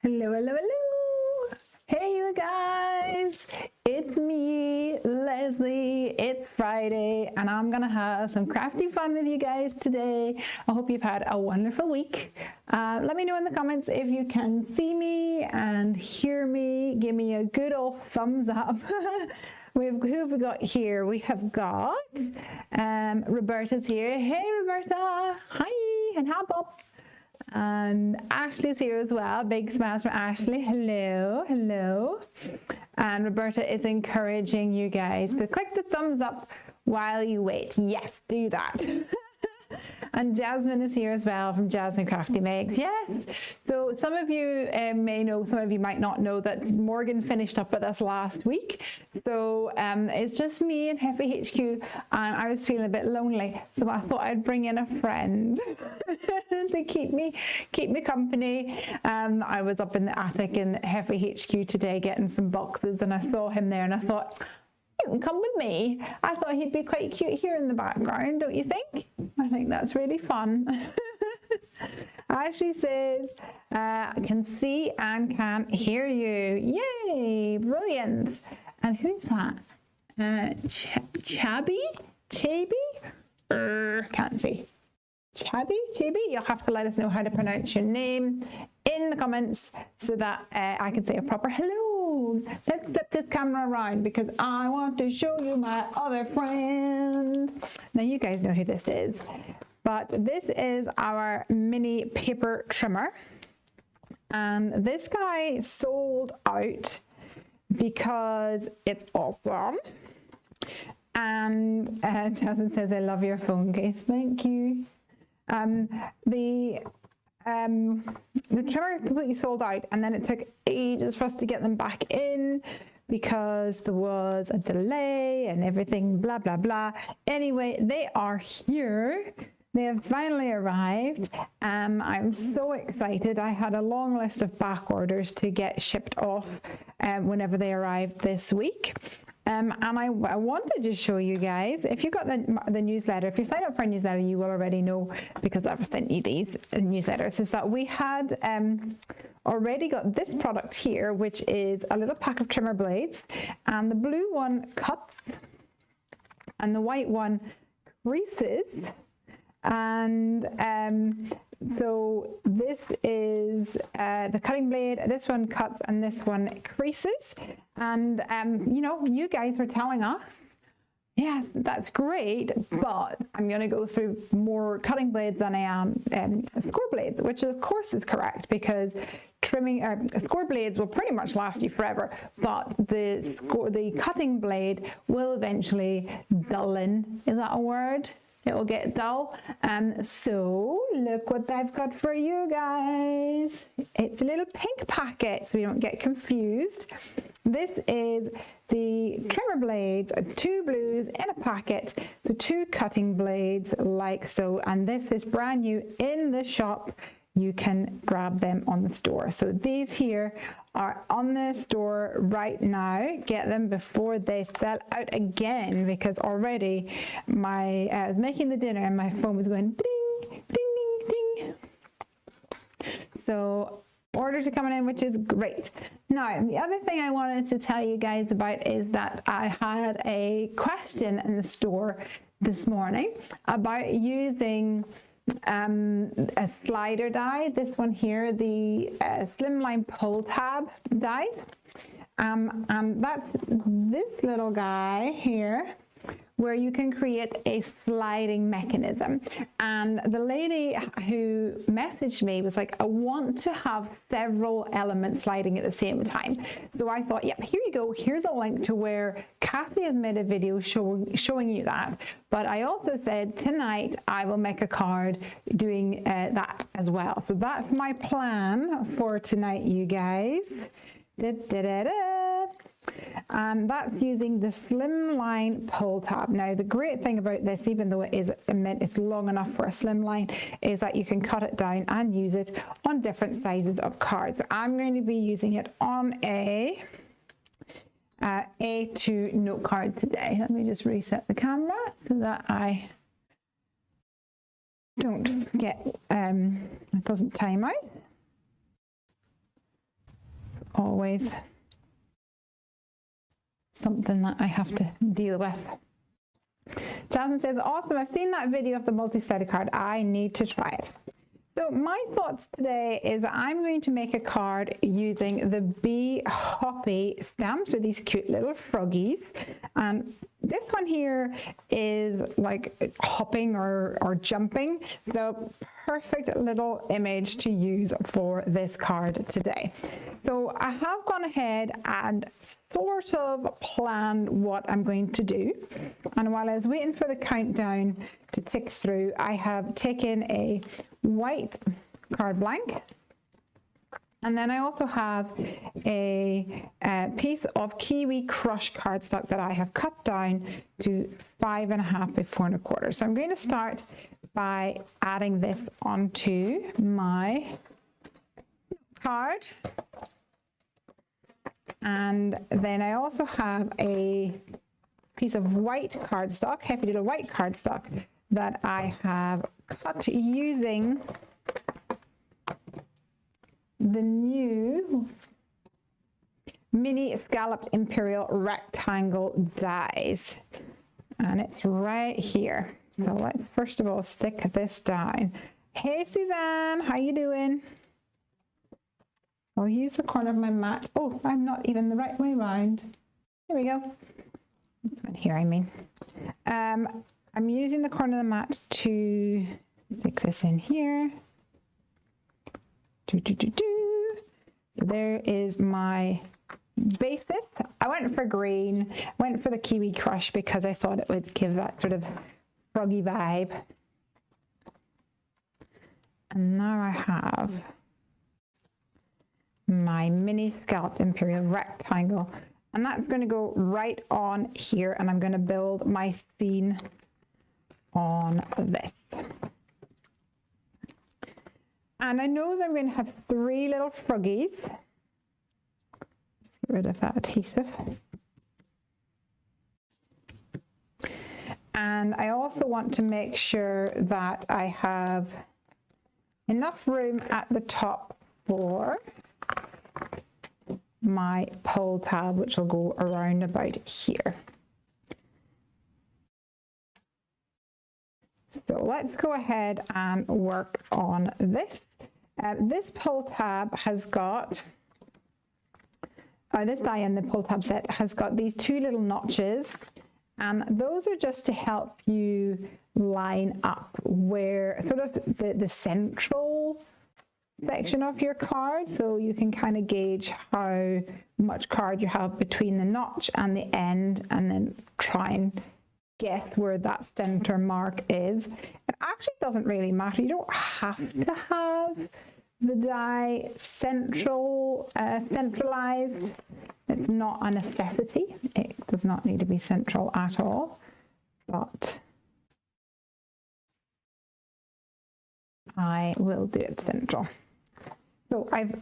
Hello, hello, hello. Hey, you guys. It's me, Leslie. It's Friday, and I'm going to have some crafty fun with you guys today. I hope you've had a wonderful week. Let me know in the comments if you can see me and hear me. Give me a good old thumbs up. Who have we got here? We have got Roberta's here. Hey, Roberta. Hi, and hi, Bob. And Ashley's here as well. Big smiles from Ashley. Hello, hello. And Roberta is encouraging you guys to click the thumbs up while you wait. Yes, do that. And Jasmine is here as well from Jasmine Crafty Makes. Yes. So some of you may know, some of you might not know that Morgan finished up with us last week. So it's just me and Happy HQ, and I was feeling a bit lonely. So I thought I'd bring in a friend to keep me company. I was up in the attic in Happy HQ today getting some boxes, and I saw him there, and I thought, you can come with me. I thought he'd be quite cute here in the background, don't you think? I think that's really fun. Ashley says, I can see and can hear you. Yay, brilliant. And who's that? Chabby? Can't see. Chabby? You'll have to let us know how to pronounce your name in the comments so that I can say a proper hello. Let's flip this camera around because I want to show you my other friend. Now you guys know who this is, but this is our mini paper trimmer. And this guy sold out because it's awesome. And Jasmine says, I love your phone case. Thank you. The trimmer completely sold out, and then it took ages for us to get them back in because there was a delay and everything, blah, blah, blah. Anyway, they are here. They have finally arrived. I'm so excited. I had a long list of back orders to get shipped off whenever they arrived this week. And I wanted to show you guys, if you got the newsletter, if you signed up for a newsletter, you will already know because I've sent you these newsletters, is that we had already got this product here, which is a little pack of trimmer blades, and the blue one cuts and the white one creases. And so this is the cutting blade, this one cuts and this one creases. And you know, you guys were telling us, yes, that's great, but I'm going to go through more cutting blades than I am score blades, which of course is correct, because trimming score blades will pretty much last you forever, but the cutting blade will eventually dullen. Is that a word? It will get dull. So look what I've got for you guys. It's a little pink packet so we don't get confused. This is the trimmer blades, 2 blues in a packet, so 2 cutting blades like so, and this is brand new in the shop. You can grab them on the store. So these here are on the store right now. Get them before they sell out again, because already I was making the dinner and my phone was going ding, ding, ding, ding. So orders are coming in, which is great. Now, the other thing I wanted to tell you guys about is that I had a question in the store this morning about using a slider die, this one here, the slimline pull tab die, and that's this little guy here, where you can create a sliding mechanism. And the lady who messaged me was like, I want to have several elements sliding at the same time. So I thought, yep, here you go. Here's a link to where Kathy has made a video showing you that. But I also said tonight I will make a card doing that as well. So that's my plan for tonight, you guys. That's using the slimline pull tab. Now the great thing about this, even though it's long enough for a slimline, is that you can cut it down and use it on different sizes of cards. So I'm going to be using it on a A2 note card today. Let me just reset the camera so that I don't get it doesn't time out. always something that I have to deal with. Jasmine says, awesome, I've seen that video of the multi-sided card. I need to try it. So my thoughts today is that I'm going to make a card using the Bee Hoppy stamps, or these cute little froggies. And this one here is like hopping or jumping. So perfect little image to use for this card today. So I have gone ahead and sort of planned what I'm going to do. And while I was waiting for the countdown to tick through, I have taken a white card blank. And then I also have a piece of Kiwi Crush cardstock that I have cut down to 5.5 by 4.25. So I'm going to start by adding this onto my card. And then I also have a piece of white cardstock, heavy duty white cardstock, that I have cut using the new mini scalloped imperial rectangle dies, and it's right here. So let's first of all stick this down. Hey Suzanne, how you doing? I'll use the corner of my mat. Oh, I'm not even the right way around. There we go. This one here, I mean. I'm using the corner of the mat to stick this in here. So there is my basis. I went for green, went for the Kiwi Crush because I thought it would give that sort of froggy vibe. And now I have my mini scalloped imperial rectangle, and that's going to go right on here, and I'm going to build my scene on this. And I know that I'm going to have 3 little froggies. Just get rid of that adhesive. And I also want to make sure that I have enough room at the top for my pull tab, which will go around about here. So let's go ahead and work on this. This pull tab has got, this die in the pull tab set has got these 2 little notches, and those are just to help you line up where sort of the central section of your card, so you can kind of gauge how much card you have between the notch and the end, and then try and guess where that center mark is. It actually doesn't really matter. You don't have to have the die centralized. It's not a necessity. It does not need to be central at all, but I will do it central. So I've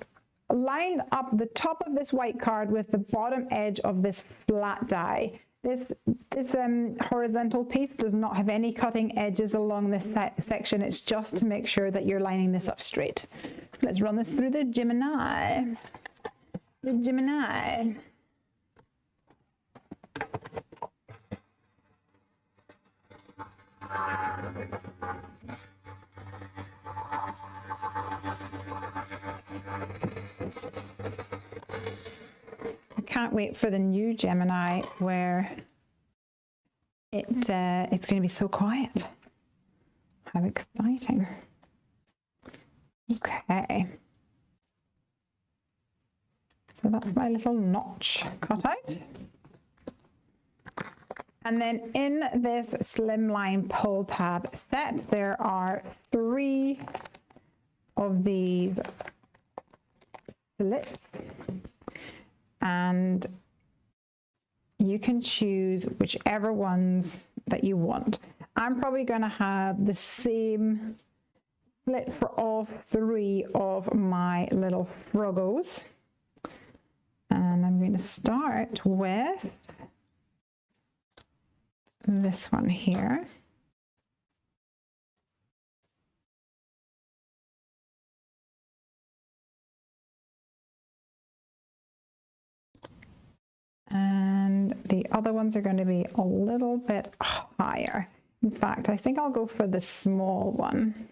lined up the top of this white card with the bottom edge of this flat die. This horizontal piece does not have any cutting edges along this section. It's just to make sure that you're lining this up straight. Let's run this through the Gemini. The Gemini. I can't wait for the new Gemini where it's going to be so quiet. How exciting. Okay. So that's my little notch cut out. And then in this slimline pull tab set, there are 3 of these slits, and you can choose whichever ones that you want. I'm probably going to have the same slit for all 3 of my little froggos. And I'm going to start with this one here. the other ones are going to be a little bit higher. In fact, I think I'll go for the small one.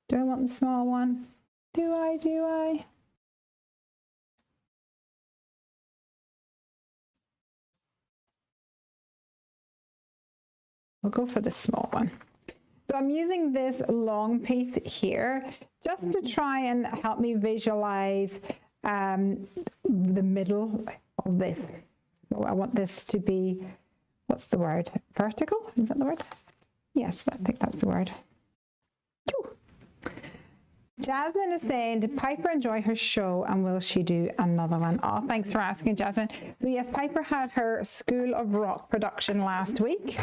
Do I want the small one? Do I? I'll go for the small one. So I'm using this long piece here just to try and help me visualize the middle of this. So I want this to be, what's the word? Vertical? Is that the word? Yes, I think that's the word. Whew. Jasmine is saying, did Piper enjoy her show and will she do another one? Oh, thanks for asking, Jasmine. So yes, Piper had her School of Rock production last week.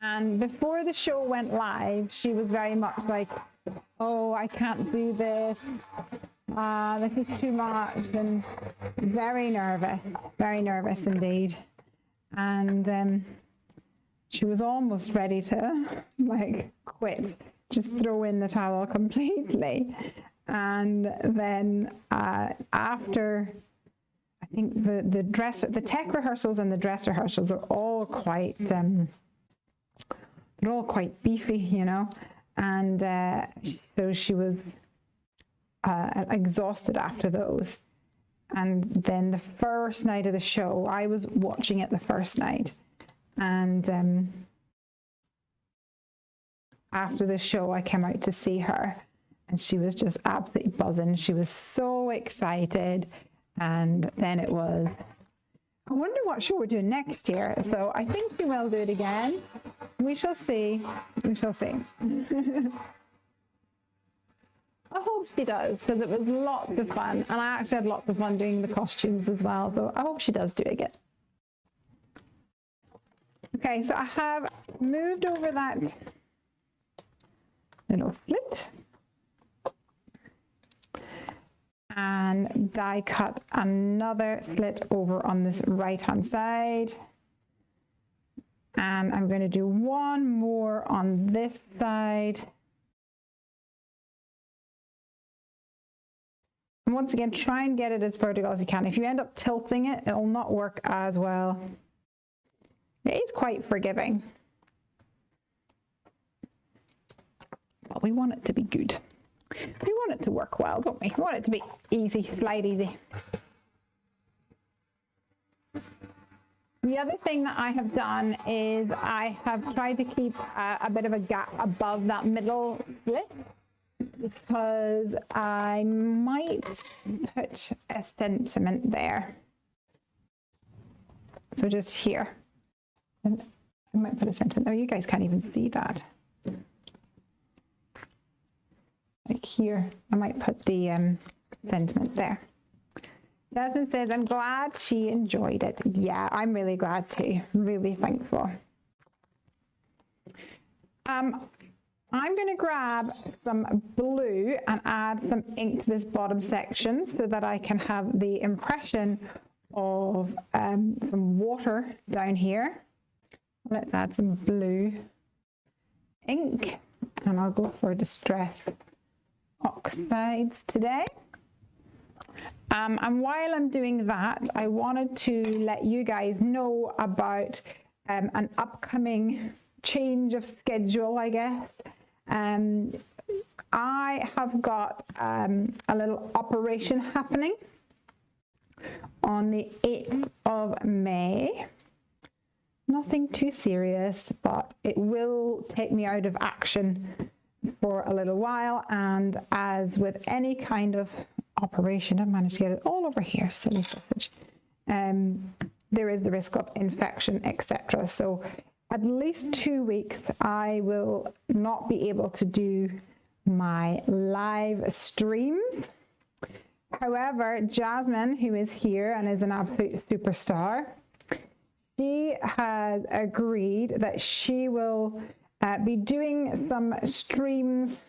And before the show went live, she was very much like, oh, I can't do this. This is too much. And very nervous indeed. And she was almost ready to like quit, just throw in the towel completely. And then after, I think the tech rehearsals and the dress rehearsals are all quite, they're all quite beefy, you know, and so she was exhausted after those. And then the first night of the show, I was watching it the first night, and after the show, I came out to see her, and she was just absolutely buzzing. She was so excited, and then it was, I wonder what show we're doing next year. So I think she will do it again. We shall see. We shall see. I hope she does, because it was lots of fun. And I actually had lots of fun doing the costumes as well. So I hope she does do it again. Okay, so I have moved over that little slit and die cut another slit over on this right hand side, and I'm going to do one more on this side. And once again, try and get it as vertical as you can. If you end up tilting it, it'll not work as well. It is quite forgiving, but we want it to be good. We want it to work well, don't we? We want it to be easy, slide easy. The other thing that I have done is I have tried to keep a bit of a gap above that middle slit, because I might put a sentiment there. So just here. And I might put a sentiment there. You guys can't even see that. Like here, I might put the sentiment there. Jasmine says, I'm glad she enjoyed it. Yeah, I'm really glad too. Really thankful. I'm going to grab some blue and add some ink to this bottom section so that I can have the impression of some water down here. Let's add some blue ink, and I'll go for Distress Oxides today. And while I'm doing that, I wanted to let you guys know about an upcoming change of schedule, I guess. I have got a little operation happening on the 8th of May. Nothing too serious, but it will take me out of action for a little while. And as with any kind of operation, I've managed to get it all over here, silly sausage. There is the risk of infection, etc. So at least 2 weeks, I will not be able to do my live streams. However, Jasmine, who is here and is an absolute superstar, she has agreed that she will be doing some streams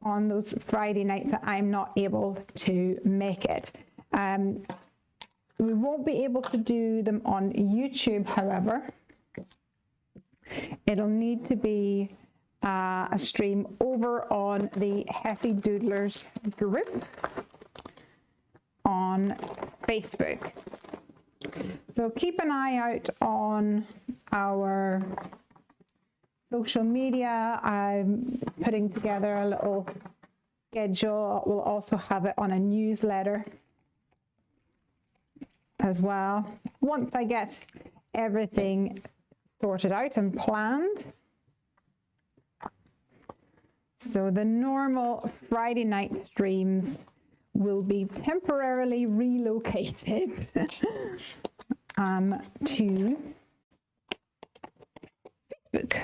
on those Friday nights that I'm not able to make it. We won't be able to do them on YouTube, however. It'll need to be a stream over on the Hefty Doodlers group on Facebook. So keep an eye out on our social media. I'm putting together a little schedule. We'll also have it on a newsletter as well. Once I get everything sorted out and planned. So the normal Friday night streams will be temporarily relocated to Facebook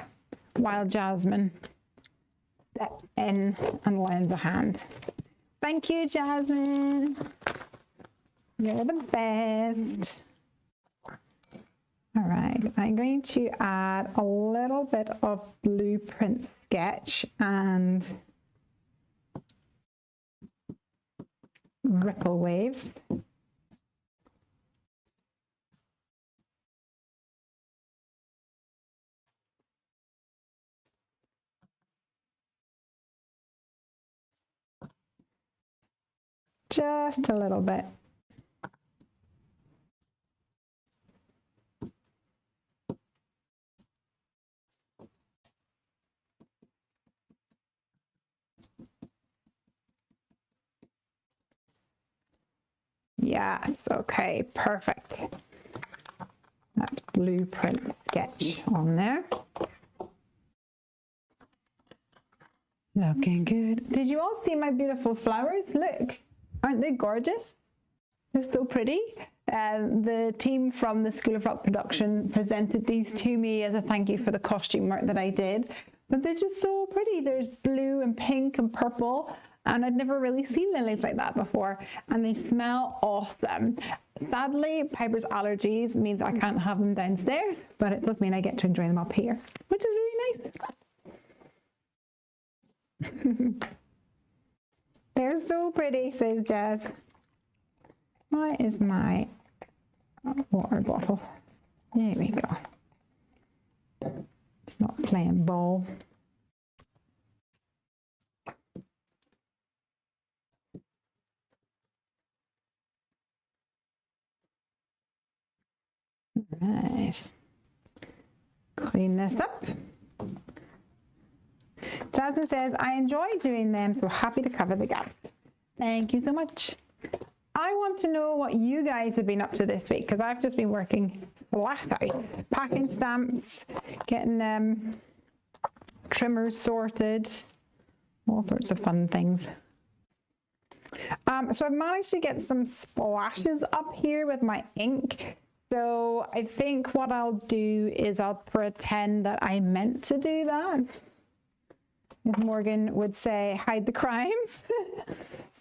while Jasmine steps in and lends a hand. Thank you, Jasmine. You're the best. All right, I'm going to add a little bit of blueprint sketch and ripple waves. Just a little bit. Yes, okay, perfect. That's blueprint sketch on there. Looking good. Did you all see my beautiful flowers? Look, aren't they gorgeous? They're so pretty. The team from the School of Rock production presented these to me as a thank you for the costume work that I did. But they're just so pretty. There's blue and pink and purple. And I'd never really seen lilies like that before. And they smell awesome. Sadly, Piper's allergies means I can't have them downstairs, but it does mean I get to enjoy them up here, which is really nice. They're so pretty, says Jazz. Why is my water bottle? There we go. It's not playing ball. Right, clean this up. Jasmine says, I enjoy doing them, so happy to cover the gaps. Thank you so much. I want to know what you guys have been up to this week, because I've just been working flat out, packing stamps, getting trimmers sorted, all sorts of fun things. So I've managed to get some splashes up here with my ink. So I think what I'll do is I'll pretend that I meant to do that. As Morgan would say, hide the crimes.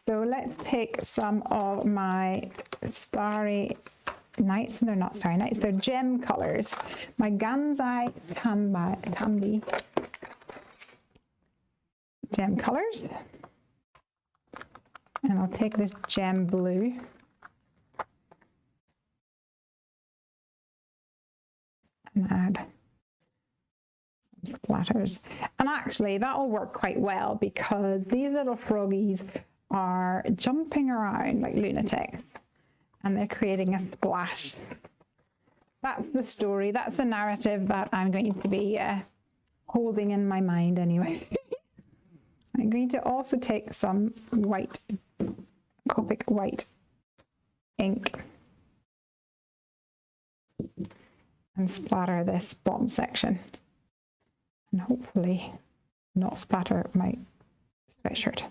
So let's take some of my Starry Nights. They're not Starry Nights, they're gem colors. My Gansai Tambi gem colors. And I'll take this gem blue. And add some splatters. And actually that'll work quite well because these little froggies are jumping around like lunatics and they're creating a splash. That's the story, that's the narrative that I'm going to be holding in my mind anyway. I'm going to also take some white, Copic white ink and splatter this bottom section and hopefully not splatter my sweatshirt.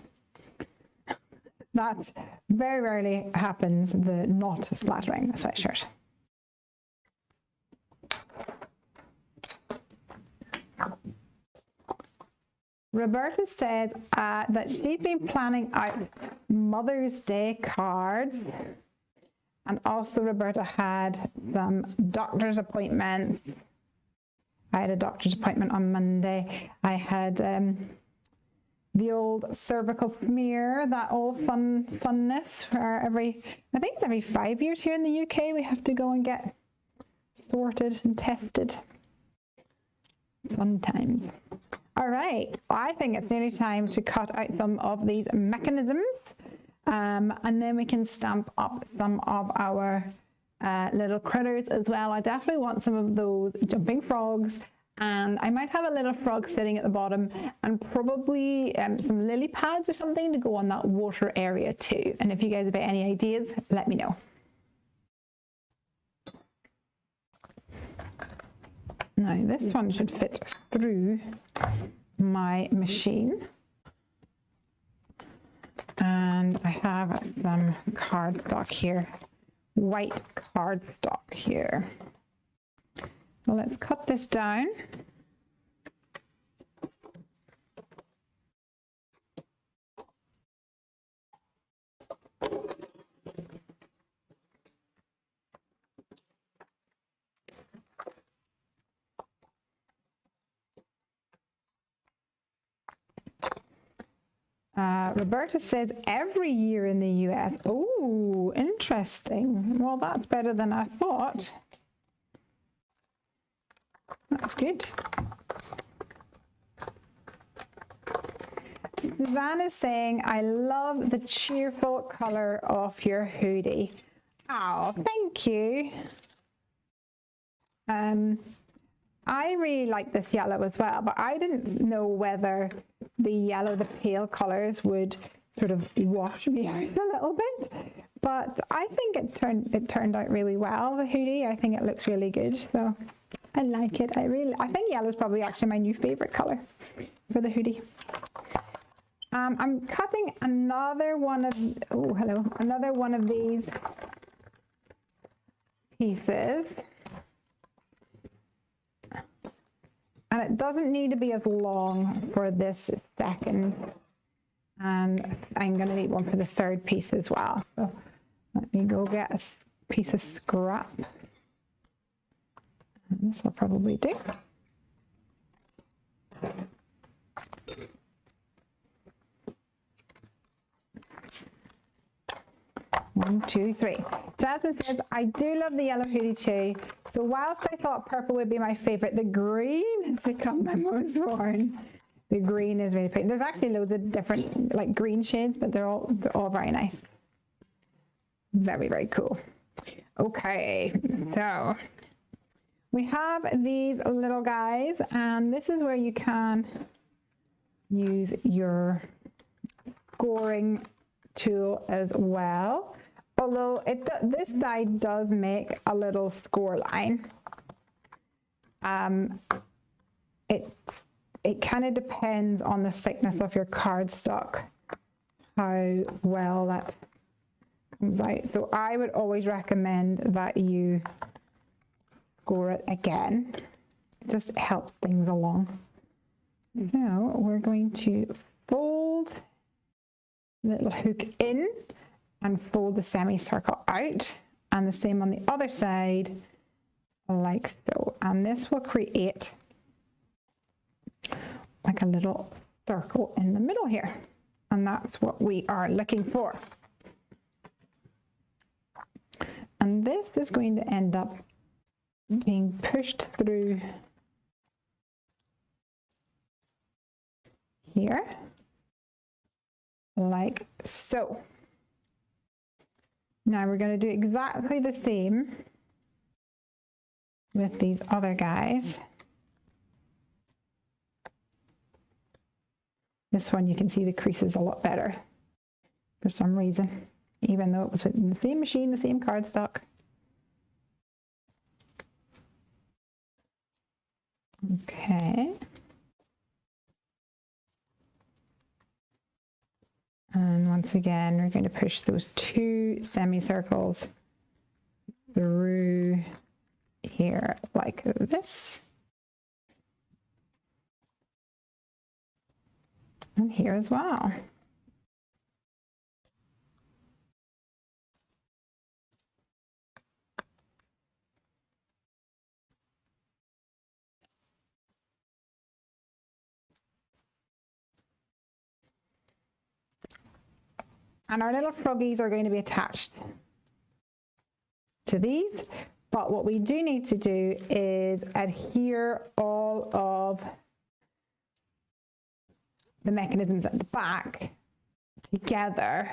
That very rarely happens, the not splattering a sweatshirt. Roberta said that she's been planning out Mother's Day cards. And also Roberta had some doctor's appointments. I had a doctor's appointment on Monday. I had the old cervical smear, that old funness for I think it's every 5 years here in the UK, we have to go and get sorted and tested. Fun times. All right, I think it's nearly time to cut out some of these mechanisms, and then we can stamp up some of our little critters as well. I definitely want some of those jumping frogs, and I might have a little frog sitting at the bottom, and probably some lily pads or something to go on that water area too. And if you guys have any ideas, let me know. Now this one should fit through my machine. And I have some cardstock here, white cardstock here. So let's cut this down. Roberta says every year in the US. Oh, interesting. Well, that's better than I thought. That's good. Savannah's saying, I love the cheerful color of your hoodie. Oh, thank you. I really like this yellow as well, but I didn't know whether the yellow, the pale colors would sort of wash me out a little bit. But I think it turned out really well, the hoodie. I think it looks really good. So I like it. I think yellow is probably actually my new favorite color for the hoodie. I'm cutting another one of, another one of these pieces. And it doesn't need to be as long for this second. And I'm going to need one for the third piece as well. So let me go get a piece of scrap. And this will probably do. One, two, three. Jasmine says, I do love the yellow hoodie too. So whilst I thought purple would be my favorite, the green has become my most worn. The green is really pretty. There's actually loads of different like green shades, but they're all very nice. Very, very cool. Okay, so we have these little guys, and this is where you can use your scoring tool as well. Although this die does make a little score line. It kind of depends on the thickness of your cardstock, how well that comes out. So I would always recommend that you score it again. It just helps things along. So we're going to fold the little hook in and fold the semicircle out, and the same on the other side, like so. And this will create like a little circle in the middle here, and that's what we are looking for. And this is going to end up being pushed through here, like so. Now we're going to do exactly the same with these other guys. This one you can see the creases a lot better for some reason, even though it was within the same machine, the same cardstock. Okay. And once again, we're going to push those two semicircles through here like this. And here as well. And our little froggies are going to be attached to these. But what we do need to do is adhere all of the mechanisms at the back together.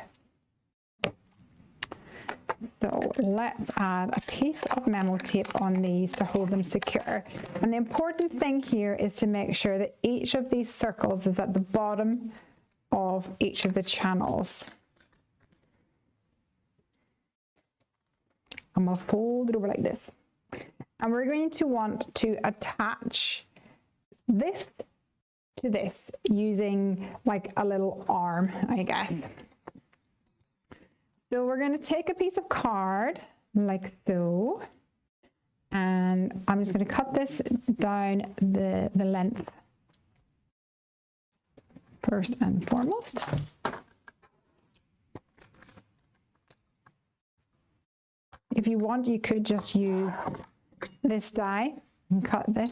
So let's add a piece of memo tape on these to hold them secure. And the important thing here is to make sure that each of these circles is at the bottom of each of the channels. And we'll fold it over like this. And we're going to want to attach this to this using like a little arm, I guess. So we're going to take a piece of card like so, and I'm just going to cut this down the length first and foremost. If you want, you could just use this die and cut this.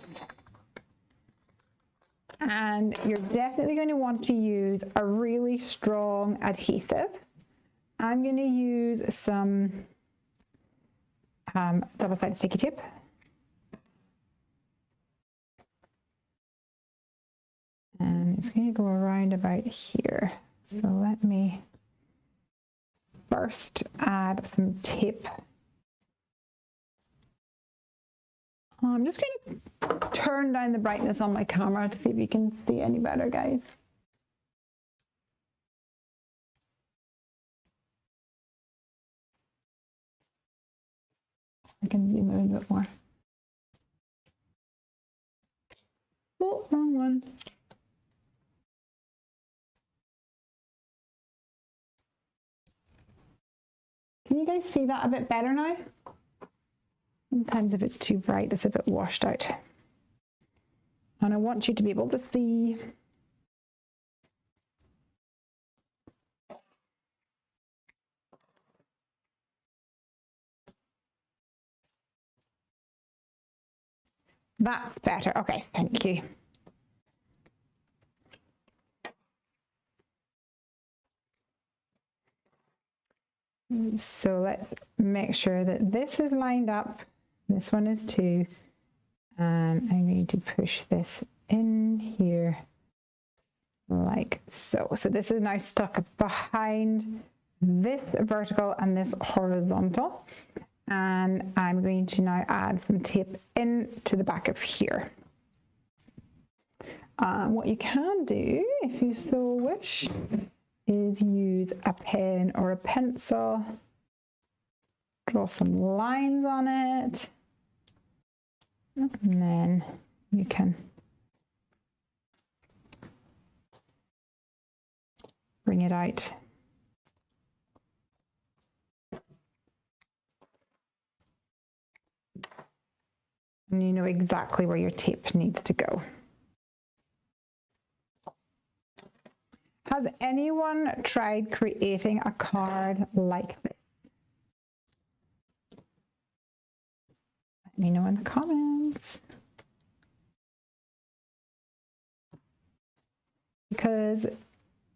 And you're definitely going to want to use a really strong adhesive. I'm going to use some double-sided sticky tape. And it's going to go around about here. So let me first add some tape. I'm just going to turn down the brightness on my camera to see if you can see any better, guys. I can zoom in a bit more. Oh, wrong one. Can you guys see that a bit better now? Sometimes if it's too bright, it's a bit washed out. And I want you to be able to see. That's better. Okay, thank you. So let's make sure that this is lined up. This one is too. And I'm going to push this in here like so. So this is now stuck behind this vertical and this horizontal. And I'm going to now add some tape into the back of here. What you can do, if you so wish, is use a pen or a pencil, draw some lines on it, and then you can bring it out. And you know exactly where your tape needs to go. Has anyone tried creating a card like this? Let me know in the comments. Because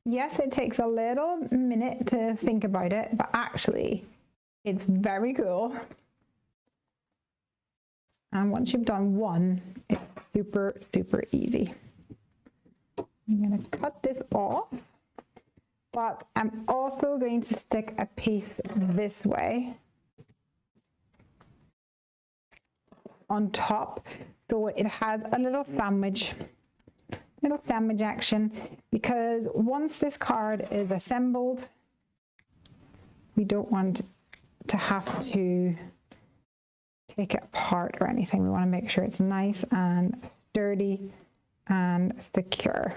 yes, it takes a little minute to think about it, but actually it's very cool. And once you've done one, it's super, super easy. I'm going to cut this off, but I'm also going to stick a piece this way on top, so it has a little sandwich action, because once this card is assembled, we don't want to have to take it apart or anything. We want to make sure it's nice and sturdy and secure.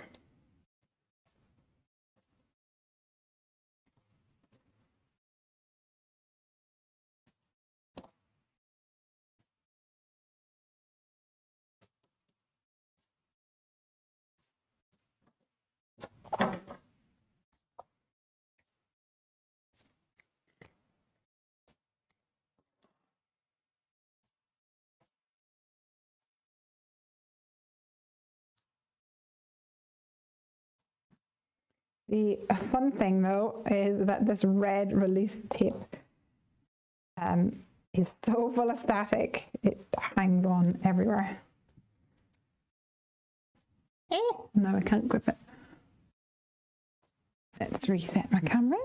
The fun thing though is that this red release tape is so full of static, it hangs on everywhere. No, I can't grip it. Let's reset my cameras.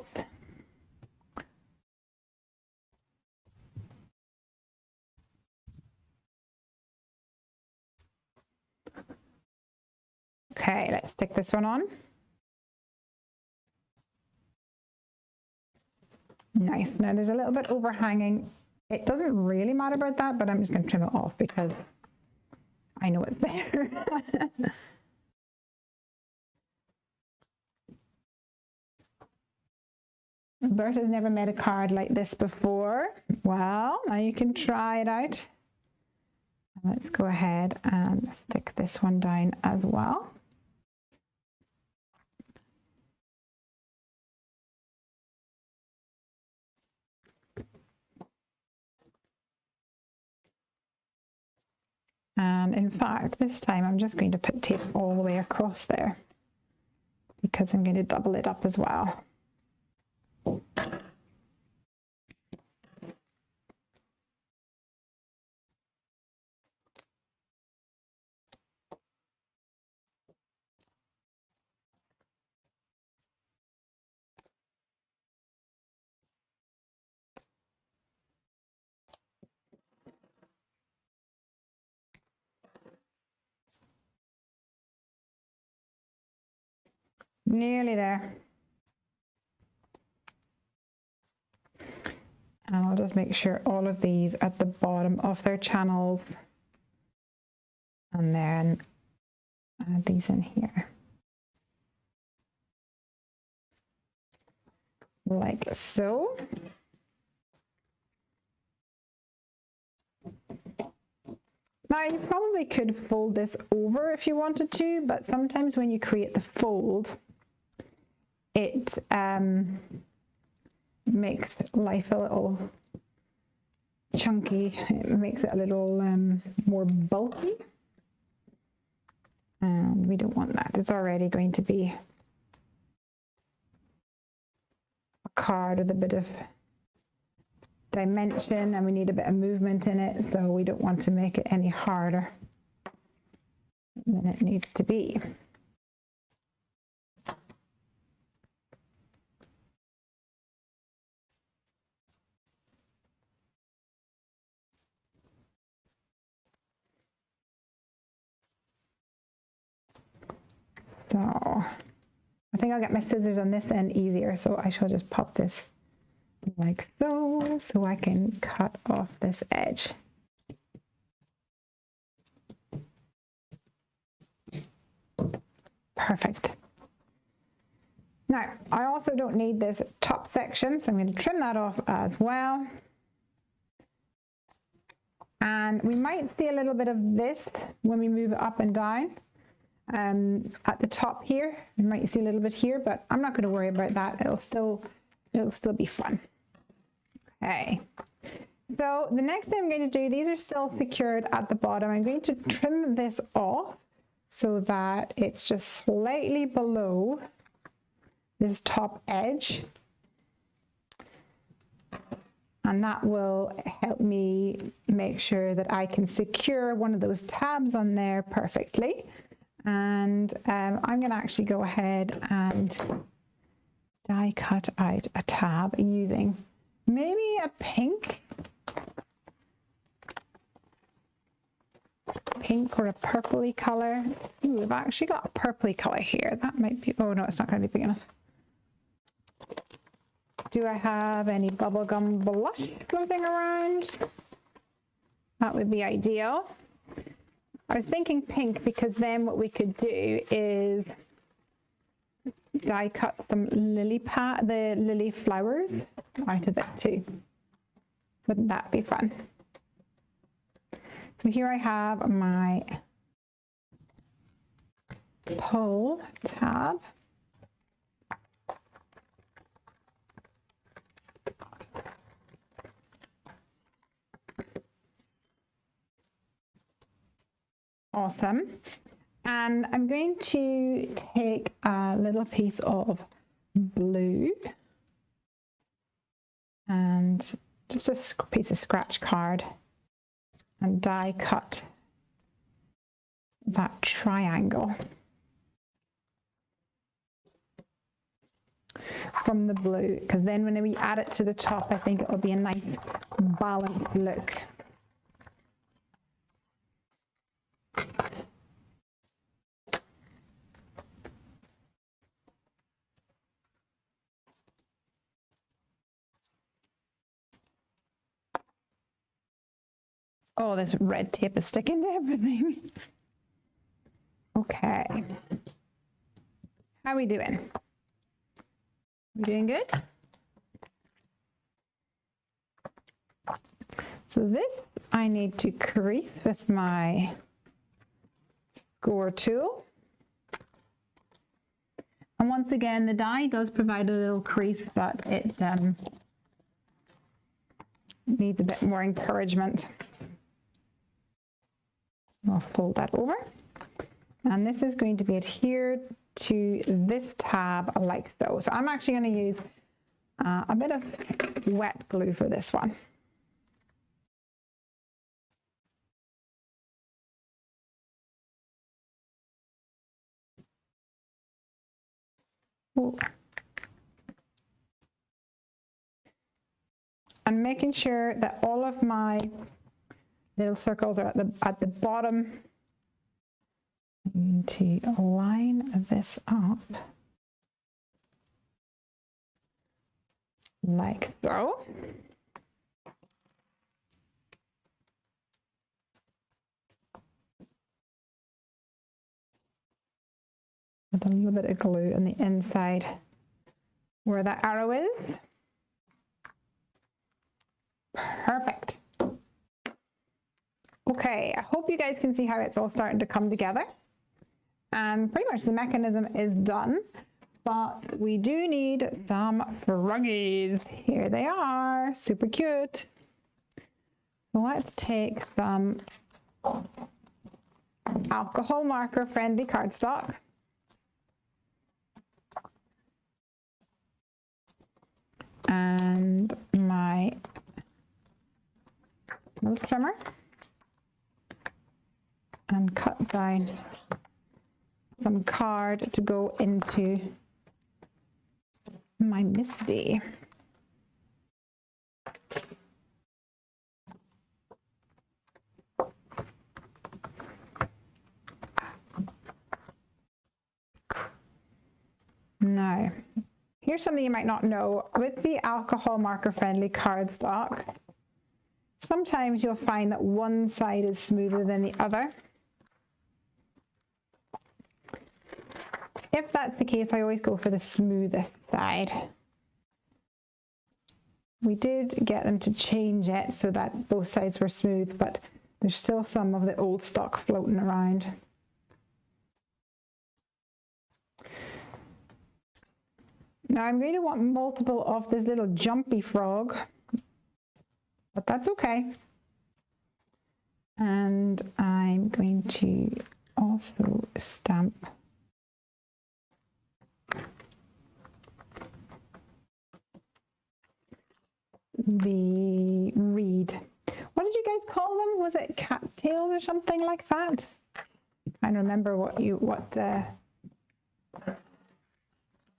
Okay, let's stick this one on. Nice. Now there's a little bit overhanging. It doesn't really matter about that, but I'm just going to trim it off because I know it's there. Roberta's never made a card like this before. Well, now you can try it out. Let's go ahead and stick this one down as well. And in fact, this time I'm just going to put tape all the way across there because I'm going to double it up as well. Nearly there. And I'll just make sure all of these at the bottom of their channels. And then add these in here. Like so. Now you probably could fold this over if you wanted to, but sometimes when you create the fold, it makes life a little chunky. It makes it a little more bulky. And we don't want that. It's already going to be a card with a bit of dimension, and we need a bit of movement in it, so we don't want to make it any harder than it needs to be. So I think I'll get my scissors on this end easier, so I shall just pop this like so I can cut off this edge. Perfect. Now, I also don't need this top section, so I'm going to trim that off as well. And we might see a little bit of this when we move it up and down. At the top here, you might see a little bit here, but I'm not going to worry about that. It'll still be fun. Okay, so the next thing I'm going to do, these are still secured at the bottom. I'm going to trim this off so that it's just slightly below this top edge. And that will help me make sure that I can secure one of those tabs on there perfectly. And I'm going to actually go ahead and die cut out a tab using maybe a pink or a purpley color. Ooh, I've actually got a purpley color here. That might be, oh no, it's not going to be big enough. Do I have any bubblegum blush floating around? That would be ideal. I was thinking pink because then what we could do is die cut some the lily flowers out of it too. Wouldn't that be fun? So here I have my pull tab. Awesome. And I'm going to take a little piece of blue and just a piece of scratch card and die cut that triangle. from the blue, because then when we add it to the top, I think it will be a nice balanced look. Oh, this red tape is sticking to everything. Okay. How are we doing? We doing good? So this I need to crease with my score tool. And once again, the die does provide a little crease, but it needs a bit more encouragement. I'll fold that over. And this is going to be adhered to this tab like so. So I'm actually going to use a bit of wet glue for this one. Ooh. And making sure that all of my little circles are at the bottom. I'm going to line this up like so. With a little bit of glue on the inside where that arrow is. Perfect. Okay, I hope you guys can see how it's all starting to come together. And pretty much the mechanism is done, but we do need some froggies. Here they are, super cute. So let's take some alcohol marker friendly cardstock. And my little trimmer. And cut down some card to go into my Misty. Now, here's something you might not know. With the alcohol marker friendly cardstock, sometimes you'll find that one side is smoother than the other. If that's the case, I always go for the smoothest side. We did get them to change it so that both sides were smooth, but there's still some of the old stock floating around. Now I'm going to want multiple of this little jumpy frog, but that's okay. And I'm going to also stamp the reed. What did you guys call them? Was it cattails or something like that? I don't remember what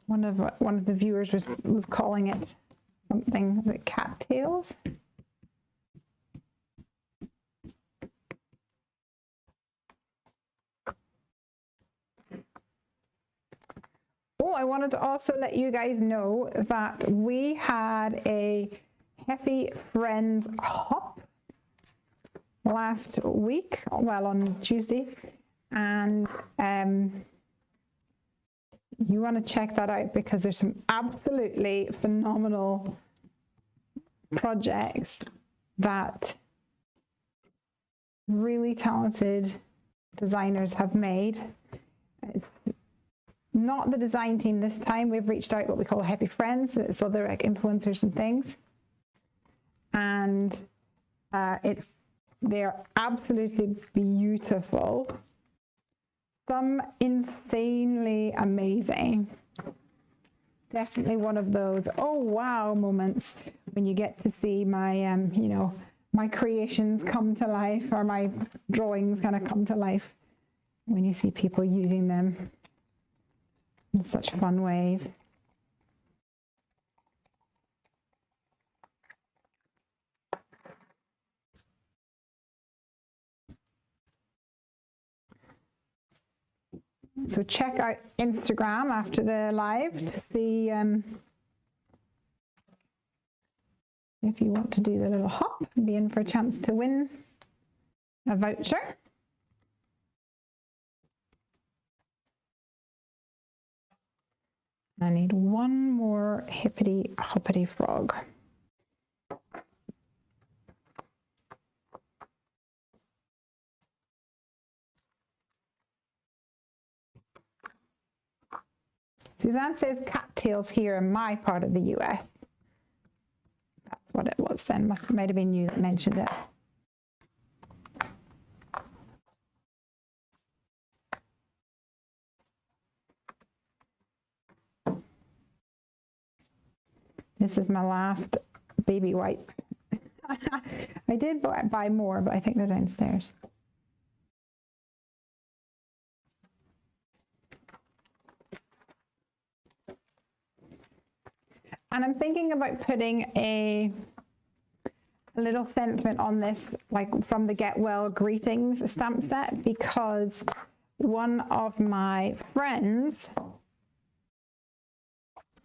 one of the viewers was calling it something. Was it cattails? Oh, I wanted to also let you guys know that we had a Happy Friends hop last week, well, on Tuesday, and you want to check that out because there's some absolutely phenomenal projects that really talented designers have made. It's not the design team this time. We've reached out what we call Happy Friends, so it's other like influencers and things. And they're absolutely beautiful. Some insanely amazing. Definitely one of those, oh wow moments when you get to see my, you know, my creations come to life, or my drawings kind of come to life when you see people using them in such fun ways. So check out Instagram after the live to see if you want to do the little hop and be in for a chance to win a voucher. I need one more hippity hoppity frog. Suzanne says cattails here in my part of the US. That's what it was then. Might have been you that mentioned it. This is my last baby wipe. I did buy more, but I think they're downstairs. And I'm thinking about putting a little sentiment on this, like from the Get Well Greetings stamp set, because one of my friends,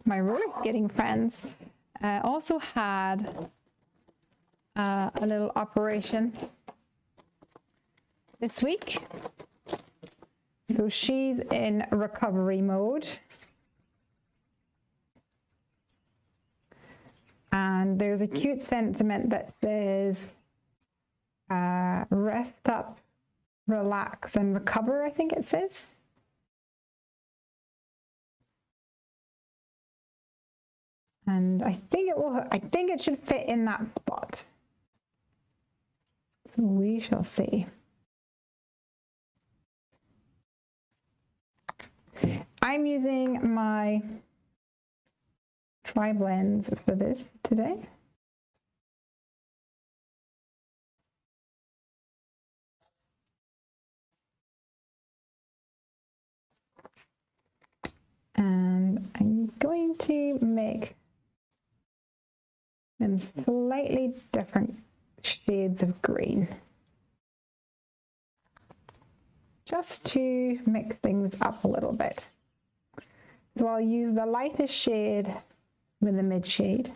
my roller skating friends, also had a little operation this week. So she's in recovery mode. And there's a cute sentiment that says, rest up, relax, and recover, I think it says. And I think it should fit in that spot. So we shall see. I'm using my tri-blends for this today. And I'm going to make them slightly different shades of green, just to mix things up a little bit. So I'll use the lightest shade with the mid shade,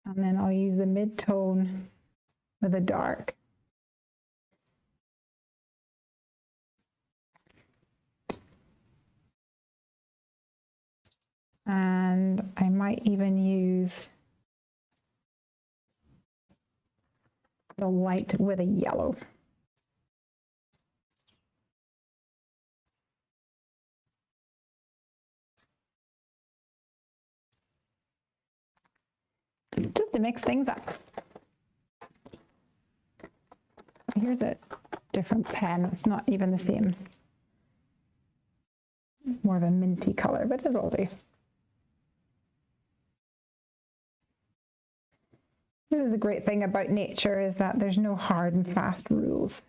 and then I'll use the mid-tone with the dark. And I might even use the light with a yellow. Just to mix things up. Here's a different pen. It's not even the same. More of a minty color, but it'll do. This is the great thing about nature, is that there's no hard and fast rules.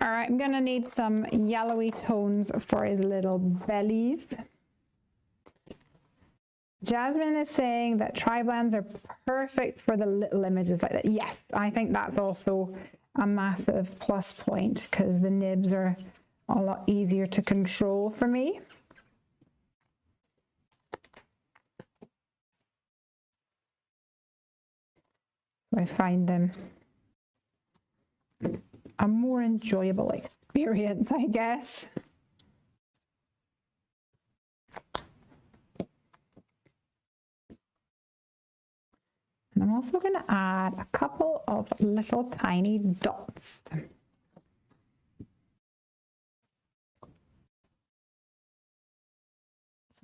All right, I'm gonna need some yellowy tones for his little bellies. Jasmine is saying that tri-blends are perfect for the little images like that. Yes, I think that's also a massive plus point, because the nibs are a lot easier to control for me. I find them a more enjoyable experience, I guess. And I'm also going to add a couple of little tiny dots.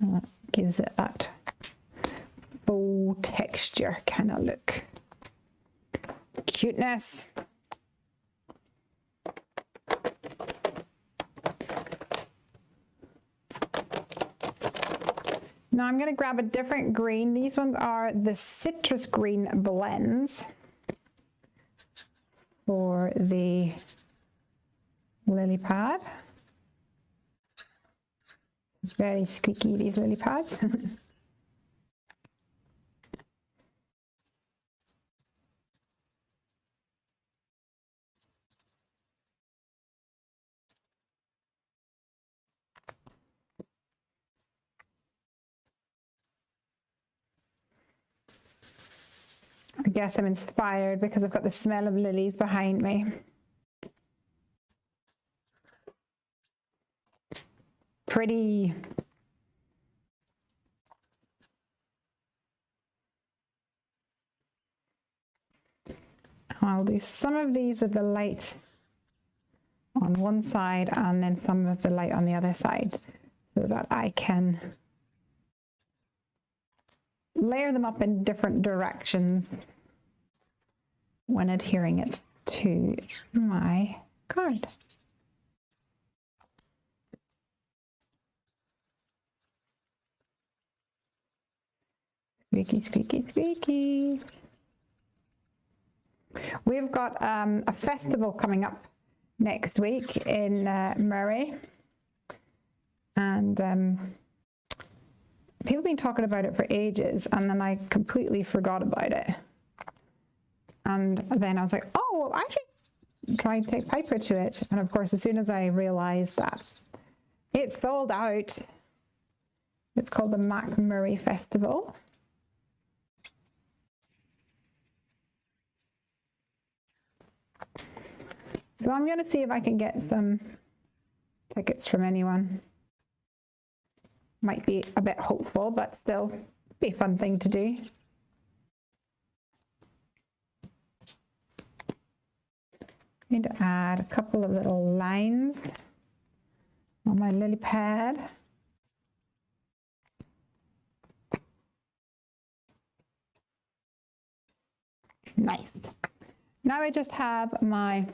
And that gives it that bow texture kind of look. Cuteness. Now I'm going to grab a different green. These ones are the citrus green blends for the lily pad. It's very squeaky, these lily pads. guess I'm inspired because I've got the smell of lilies behind me. Pretty. I'll do some of these with the light on one side and then some of the light on the other side so that I can layer them up in different directions when adhering it to my card. Squeaky, squeaky, squeaky. We've got a festival coming up next week in Murray, and people have been talking about it for ages, and then I completely forgot about it. And then I was like, oh, I should try and take Piper to it. And of course, as soon as I realized that it's sold out, it's called the McMurray Festival. So I'm going to see if I can get some tickets from anyone. Might be a bit hopeful, but still be a fun thing to do. I'm going to add a couple of little lines on my lily pad. Nice. Now I just have my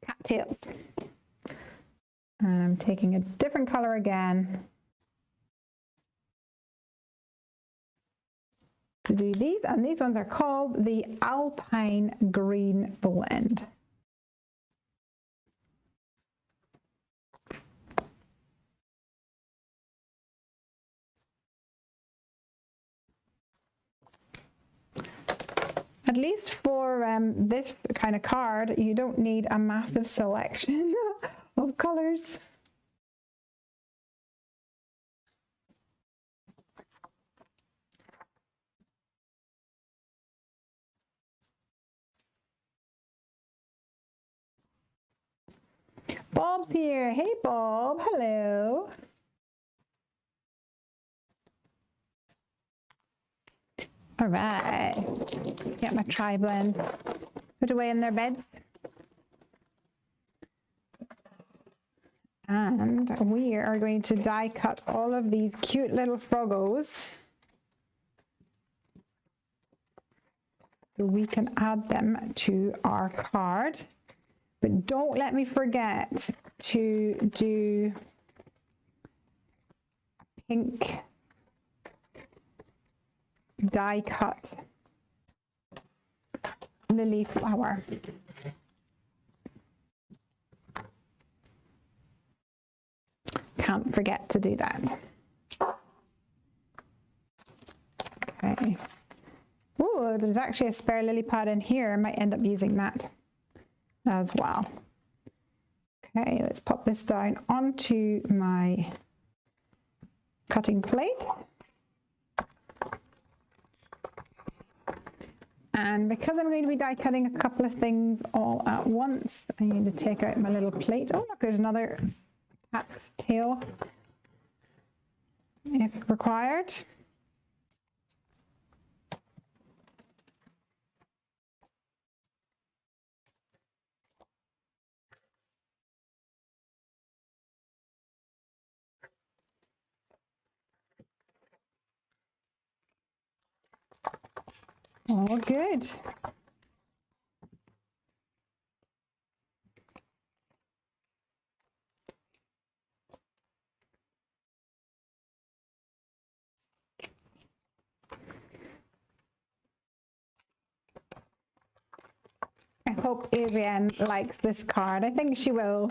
cattails. And I'm taking a different color again to do these, and these ones are called the Alpine Green Blend. At least for this kind of card, you don't need a massive selection of colors. Bob's here. Hey, Bob. Hello. All right. Get my tri-blends put away in their beds. And we are going to die cut all of these cute little froggos so we can add them to our card. But don't let me forget to do a pink die cut lily flower. Can't forget to do that. Okay. Oh, there's actually a spare lily pad in here. I might end up using that as well. Okay, let's pop this down onto my cutting plate. And because I'm going to be die cutting a couple of things all at once, I need to take out my little plate. Oh, look, there's another cat tail if required. All good. I hope Adrienne likes this card. I think she will.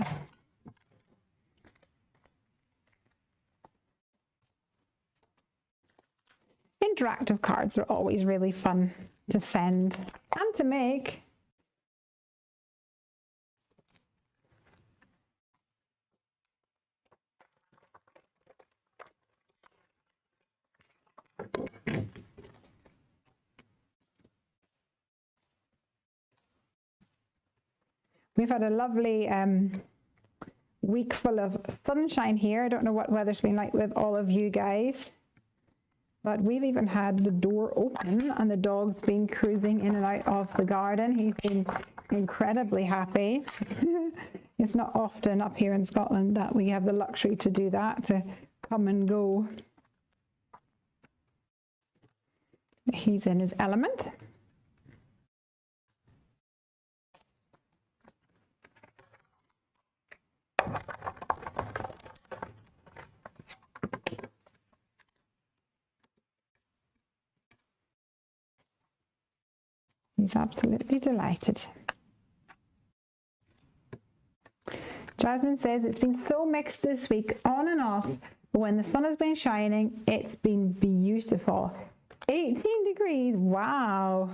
Interactive cards are always really fun to send and to make. We've had a lovely week full of sunshine here. I don't know what weather's been like with all of you guys, but we've even had the door open and the dog's been cruising in and out of the garden. He's been incredibly happy. It's not often up here in Scotland that we have the luxury to do that, to come and go. He's in his element. He's absolutely delighted. Jasmine says it's been so mixed this week, on and off, but when the sun has been shining, it's been beautiful. 18 degrees, wow.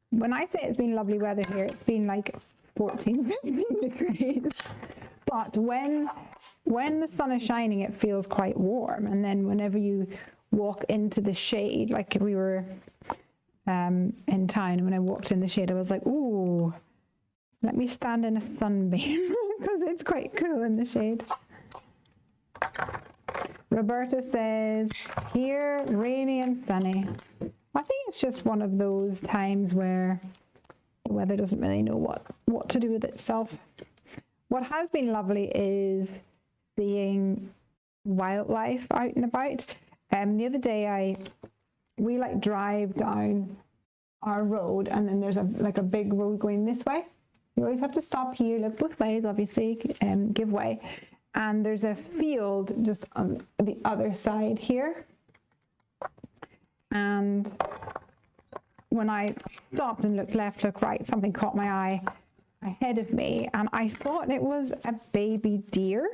When I say it's been lovely weather here, it's been like 14, 15 degrees. But when the sun is shining, it feels quite warm. And then whenever you walk into the shade, like we were in town, when I walked in the shade, I was like, ooh, let me stand in a sunbeam because it's quite cool in the shade. Roberta says, here, rainy and sunny. I think it's just one of those times where the weather doesn't really know what to do with itself. What has been lovely is seeing wildlife out and about. The other day, we like drive down our road, and then there's a big road going this way. You always have to stop here, look both ways, obviously, give way. And there's a field just on the other side here. And when I stopped and looked left, looked right, something caught my eye ahead of me, and I thought it was a baby deer.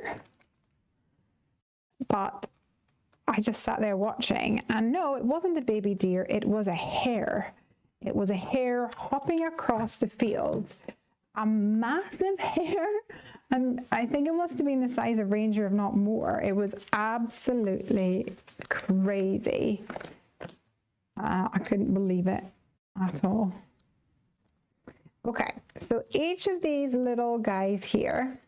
But I just sat there watching, and no, it wasn't a baby deer, it was a hare. It was a hare hopping across the fields. A massive hare, and I think it must have been the size of Ranger, if not more. It was absolutely crazy. I couldn't believe it at all. Okay, so each of these little guys here,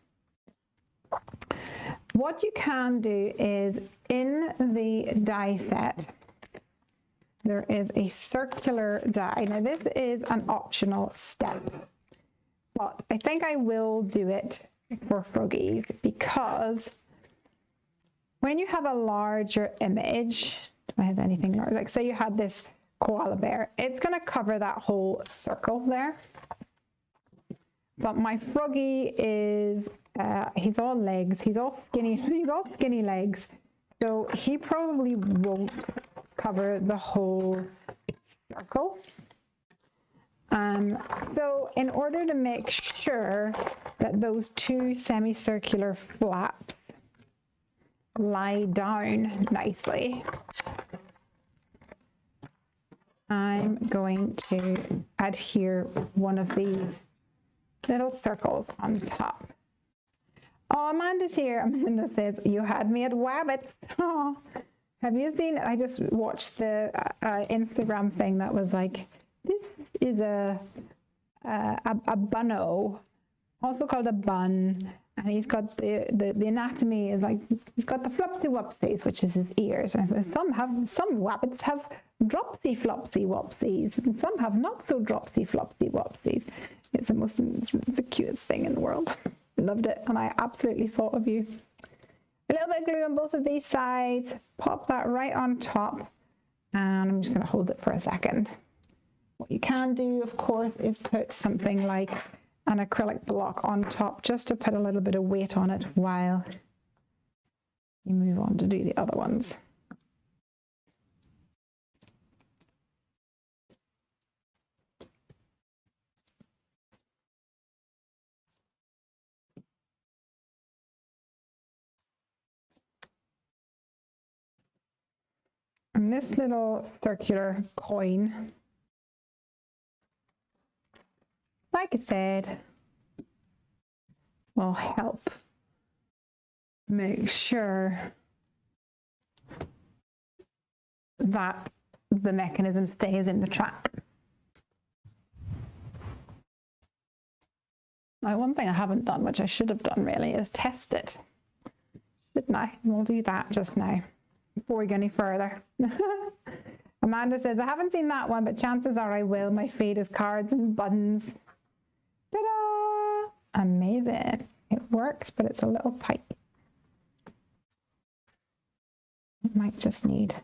what you can do is in the die set, there is a circular die. Now this is an optional step, but I think I will do it for froggies, because when you have a larger image, do I have anything large? Like say you had this koala bear, it's going to cover that whole circle there. But my froggy is, he's all legs, he's all skinny legs. So he probably won't cover the whole circle. So in order to make sure that those two semicircular flaps lie down nicely, I'm going to adhere one of these little circles on top. Oh, Amanda's here. Amanda says, you had me at wabbits. Oh, have you seen, I just watched the Instagram thing that was like, this is a bunno, also called a bun, and he's got the anatomy is like, he's got the flopsy wopsies, which is his ears. And some wabbits have dropsy flopsy wopsies, and some have not so dropsy flopsy wopsies. It's the cutest thing in the world. Loved it, and I absolutely thought of you. A little bit of glue on both of these sides, pop that right on top, and I'm just going to hold it for a second. What you can do, of course, is put something like an acrylic block on top, just to put a little bit of weight on it while you move on to do the other ones. And this little circular coin, like I said, will help make sure that the mechanism stays in the track. Now, one thing I haven't done, which I should have done really, is test it. Shouldn't I? We'll do that just now before we go any further. Amanda says, I haven't seen that one, but chances are I will. My feed is cards and buttons. Ta-da! Amazing. It works, but it's a little tight. It might just need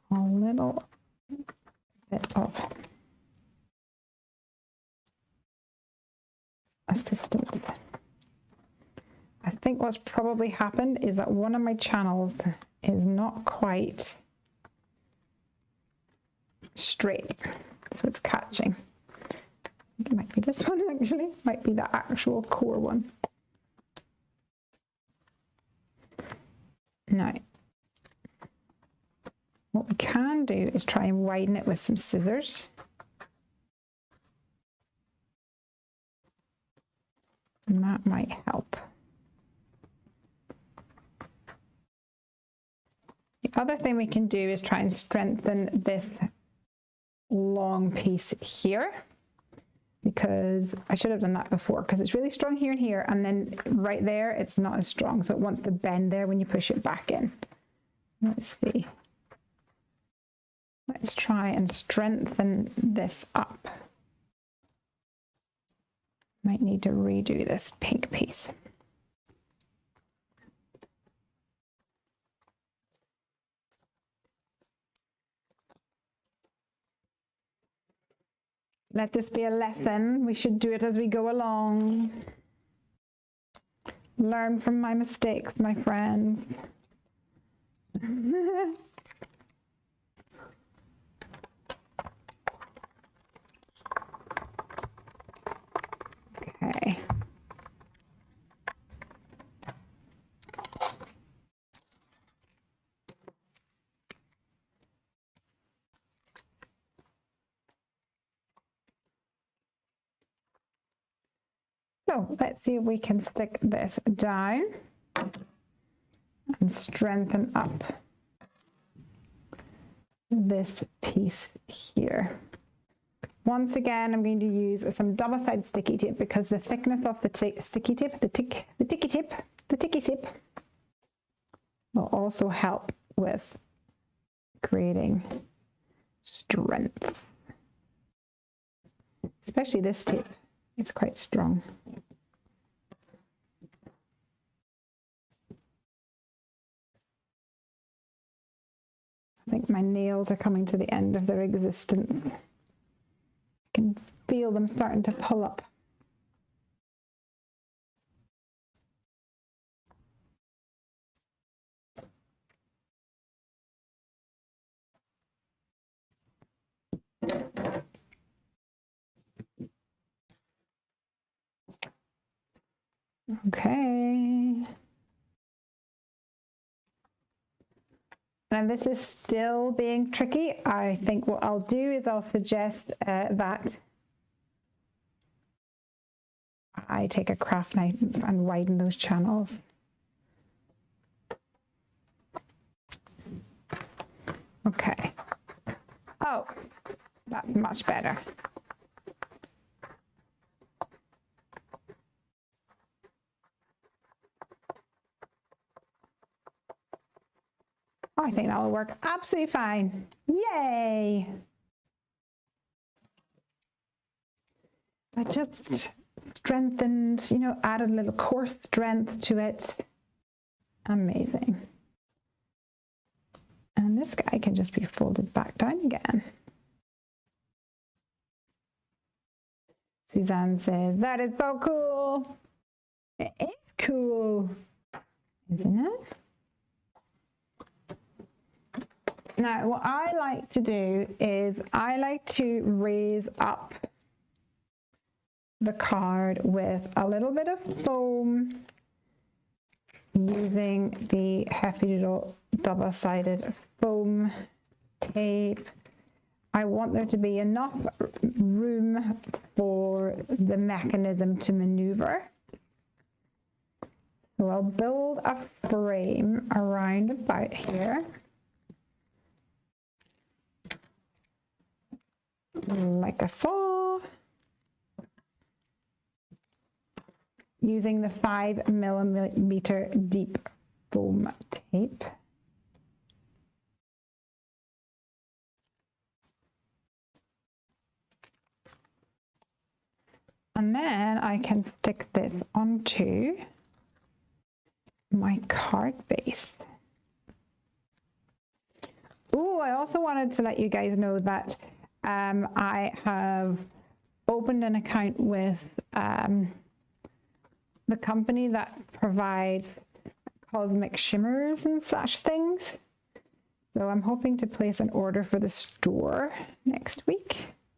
a little bit of assistance. I think what's probably happened is that one of my channels is not quite straight, so it's catching. I think it might be this one actually, might be the actual core one. Now, what we can do is try and widen it with some scissors. And that might help. The other thing we can do is try and strengthen this long piece here, because I should have done that before, because it's really strong here and here, and then right there it's not as strong, so it wants to bend there when you push it back in. Let's see. Let's try and strengthen this up. Might need to redo this pink piece. Let this be a lesson. We should do it as we go along. Learn from my mistakes, my friends. Okay. So let's see if we can stick this down and strengthen up this piece here. Once again, I'm going to use some double-sided sticky tape, because the thickness of the sticky tape, the ticky tip, will also help with creating strength. Especially this tape, it's quite strong. I think my nails are coming to the end of their existence. I can feel them starting to pull up. Okay. And this is still being tricky. I think what I'll do is I'll suggest that I take a craft knife and widen those channels. Okay. Oh, that's much better. I think that will work absolutely fine. Yay! I just strengthened, you know, added a little core strength to it. Amazing. And this guy can just be folded back down again. Suzanne says, that is so cool. It is cool, isn't it? Now, what I like to do is I like to raise up the card with a little bit of foam using the Happy Doodle double-sided foam tape. I want there to be enough room for the mechanism to maneuver. So I'll build a frame around about here. Like a saw. using the 5mm deep foam tape. And then I can stick this onto my card base. Oh, I also wanted to let you guys know that I have opened an account with the company that provides cosmic shimmers and such things. So I'm hoping to place an order for the store next week,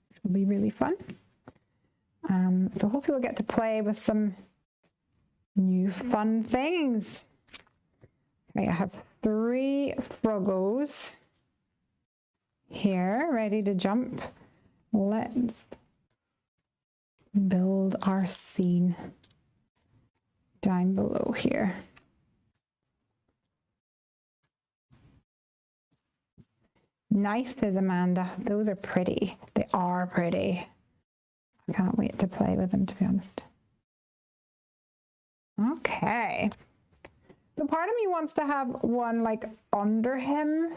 which will be really fun. So hopefully we'll get to play with some new fun things. Okay, I have 3 Froggos here ready to jump. Let's build our scene down below here. Nice, says Amanda. Those are pretty. They are pretty. I can't wait to play with them, to be honest. Okay. So part of me wants to have one like under him,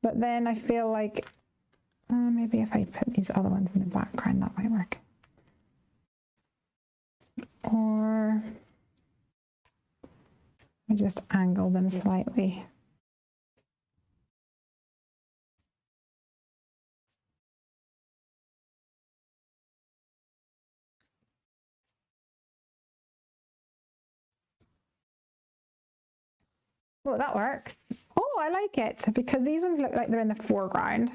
but then I feel like maybe if I put these other ones in the background, that might work. Or I just angle them slightly. Oh, that works. Oh, I like it because these ones look like they're in the foreground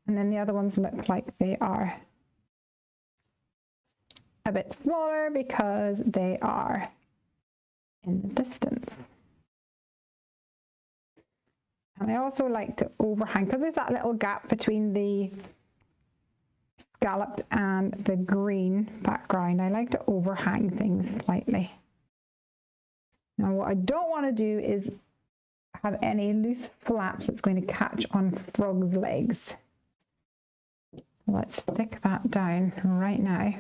and then the other ones look like they are a bit smaller because they are in the distance. And I also like to overhang because there's that little gap between the scalloped and the green background. I like to overhang things slightly. Now what I don't want to do is have any loose flaps that's going to catch on Frog's legs. Let's stick that down right now.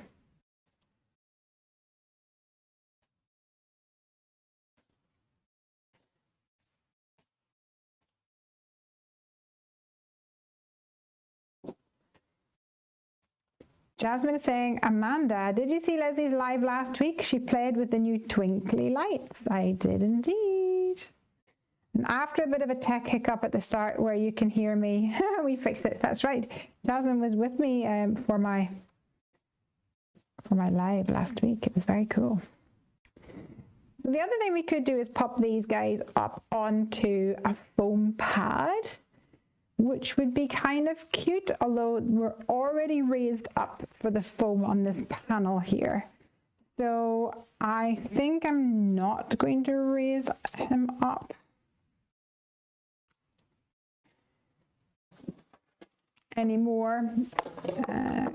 Jasmine is saying, Amanda, did you see Leslie's live last week? She played with the new twinkly lights. I did indeed. And after a bit of a tech hiccup at the start where you can hear me, we fixed it. That's right. Jasmine was with me for my live last week. It was very cool. So the other thing we could do is pop these guys up onto a foam pad, which would be kind of cute, although we're already raised up for the foam on this panel here. So I think I'm not going to raise him up. Anymore,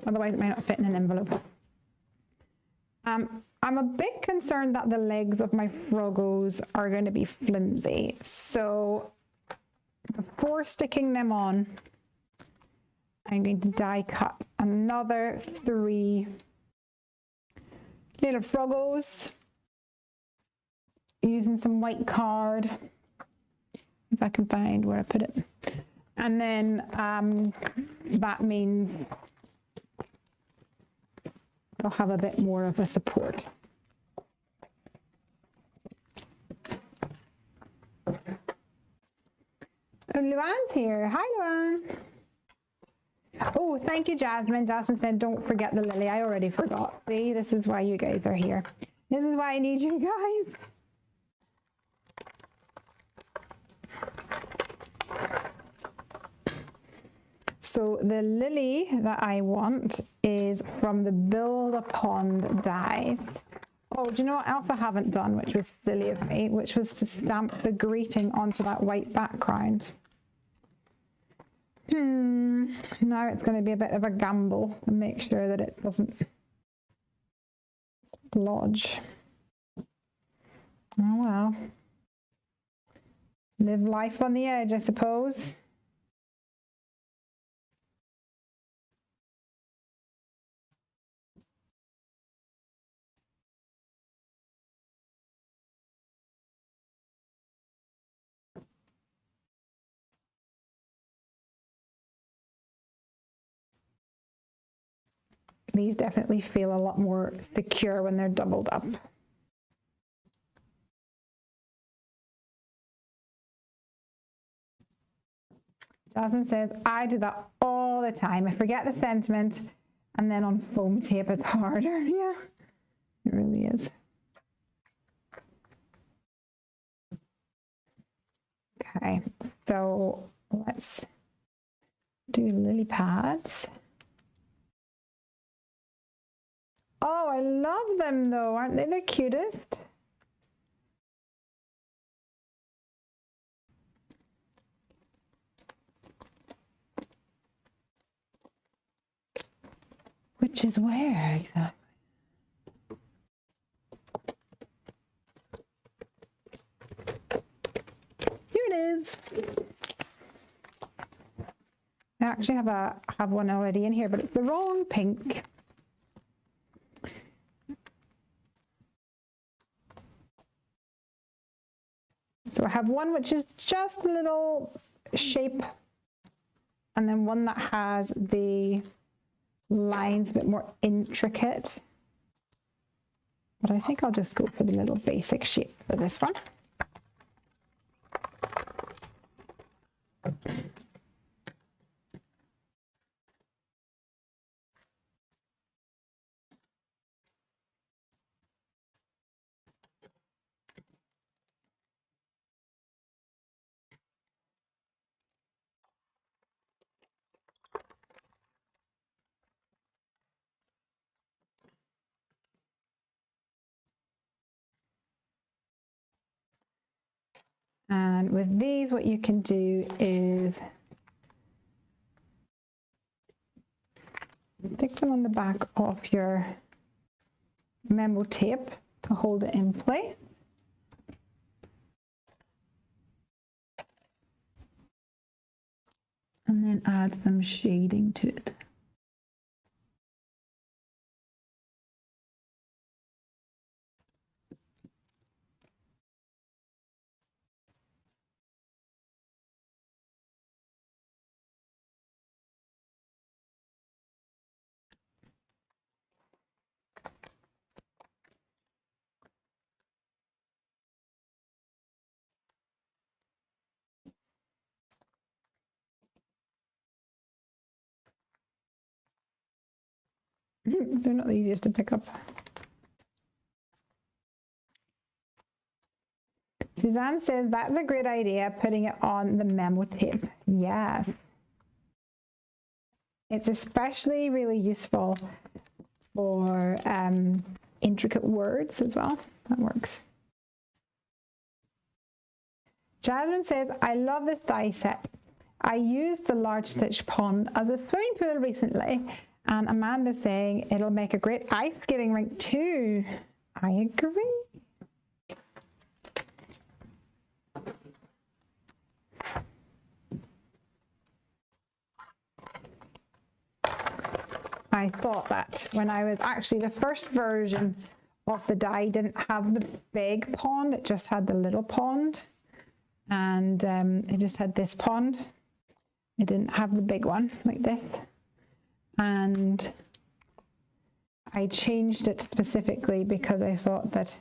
otherwise it might not fit in an envelope. I'm a bit concerned that the legs of my Froggos are going to be flimsy, so before sticking them on, I'm going to die cut another 3 little Froggos using some white card, if I can find where I put it. And then that means they'll have a bit more of a support. Oh, Luann's here. Hi, Luann. Oh, thank you, Jasmine. Jasmine said, don't forget the lily. I already forgot. See, this is why you guys are here. This is why I need you guys. So the lily that I want is from the Build a Pond dies. Oh, do you know what else I haven't done, which was silly of me, which was to stamp the greeting onto that white background. Now it's going to be a bit of a gamble to make sure that it doesn't splodge. Oh well. Live life on the edge, I suppose. These definitely feel a lot more secure when they're doubled up. Jasmine says, I do that all the time. I forget the sentiment, and then on foam tape it's harder. Yeah, it really is. Okay, so let's do lily pads. Oh, I love them though. Aren't they the cutest? Which is where exactly? Here it is. I actually have one already in here, but it's the wrong pink. So I have one which is just a little shape, and then one that has the lines a bit more intricate. But I think I'll just go for the little basic shape for this one. And with these, what you can do is stick them on the back of your memo tape to hold it in place. And then add some shading to it. They're not the easiest to pick up. Suzanne says that's a great idea, putting it on the memo tape. Yes. It's especially really useful for intricate words as well. That works. Jasmine says, I love this die set. I used the large stitch pond as a swimming pool recently. And Amanda's saying it'll make a great ice skating rink too. I agree. I thought that when I was actually, the first version of the die didn't have the big pond, it just had the little pond. And it just had this pond. It didn't have the big one like this. And I changed it specifically because I thought that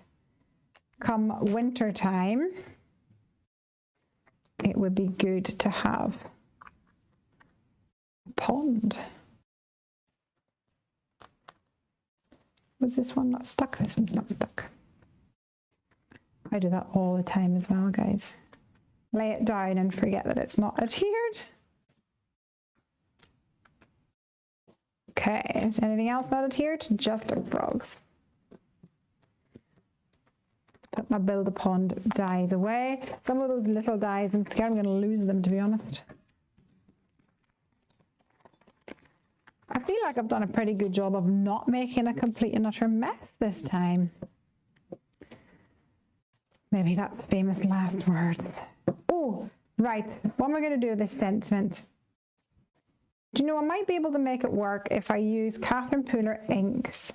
come winter time, it would be good to have a pond. Was this one not stuck? This one's not stuck. I do that all the time as well, guys. Lay it down and forget that it's not adhered. Okay, is anything else not adhered? Just our frogs. Put my build a pond dies away. Some of those little dies, I'm scared I'm going to lose them, to be honest. I feel like I've done a pretty good job of not making a complete and utter mess this time. Maybe that's the famous last words. Oh, right. What am I going to do with this sentiment? Do you know, I might be able to make it work if I use Catherine Pooler inks.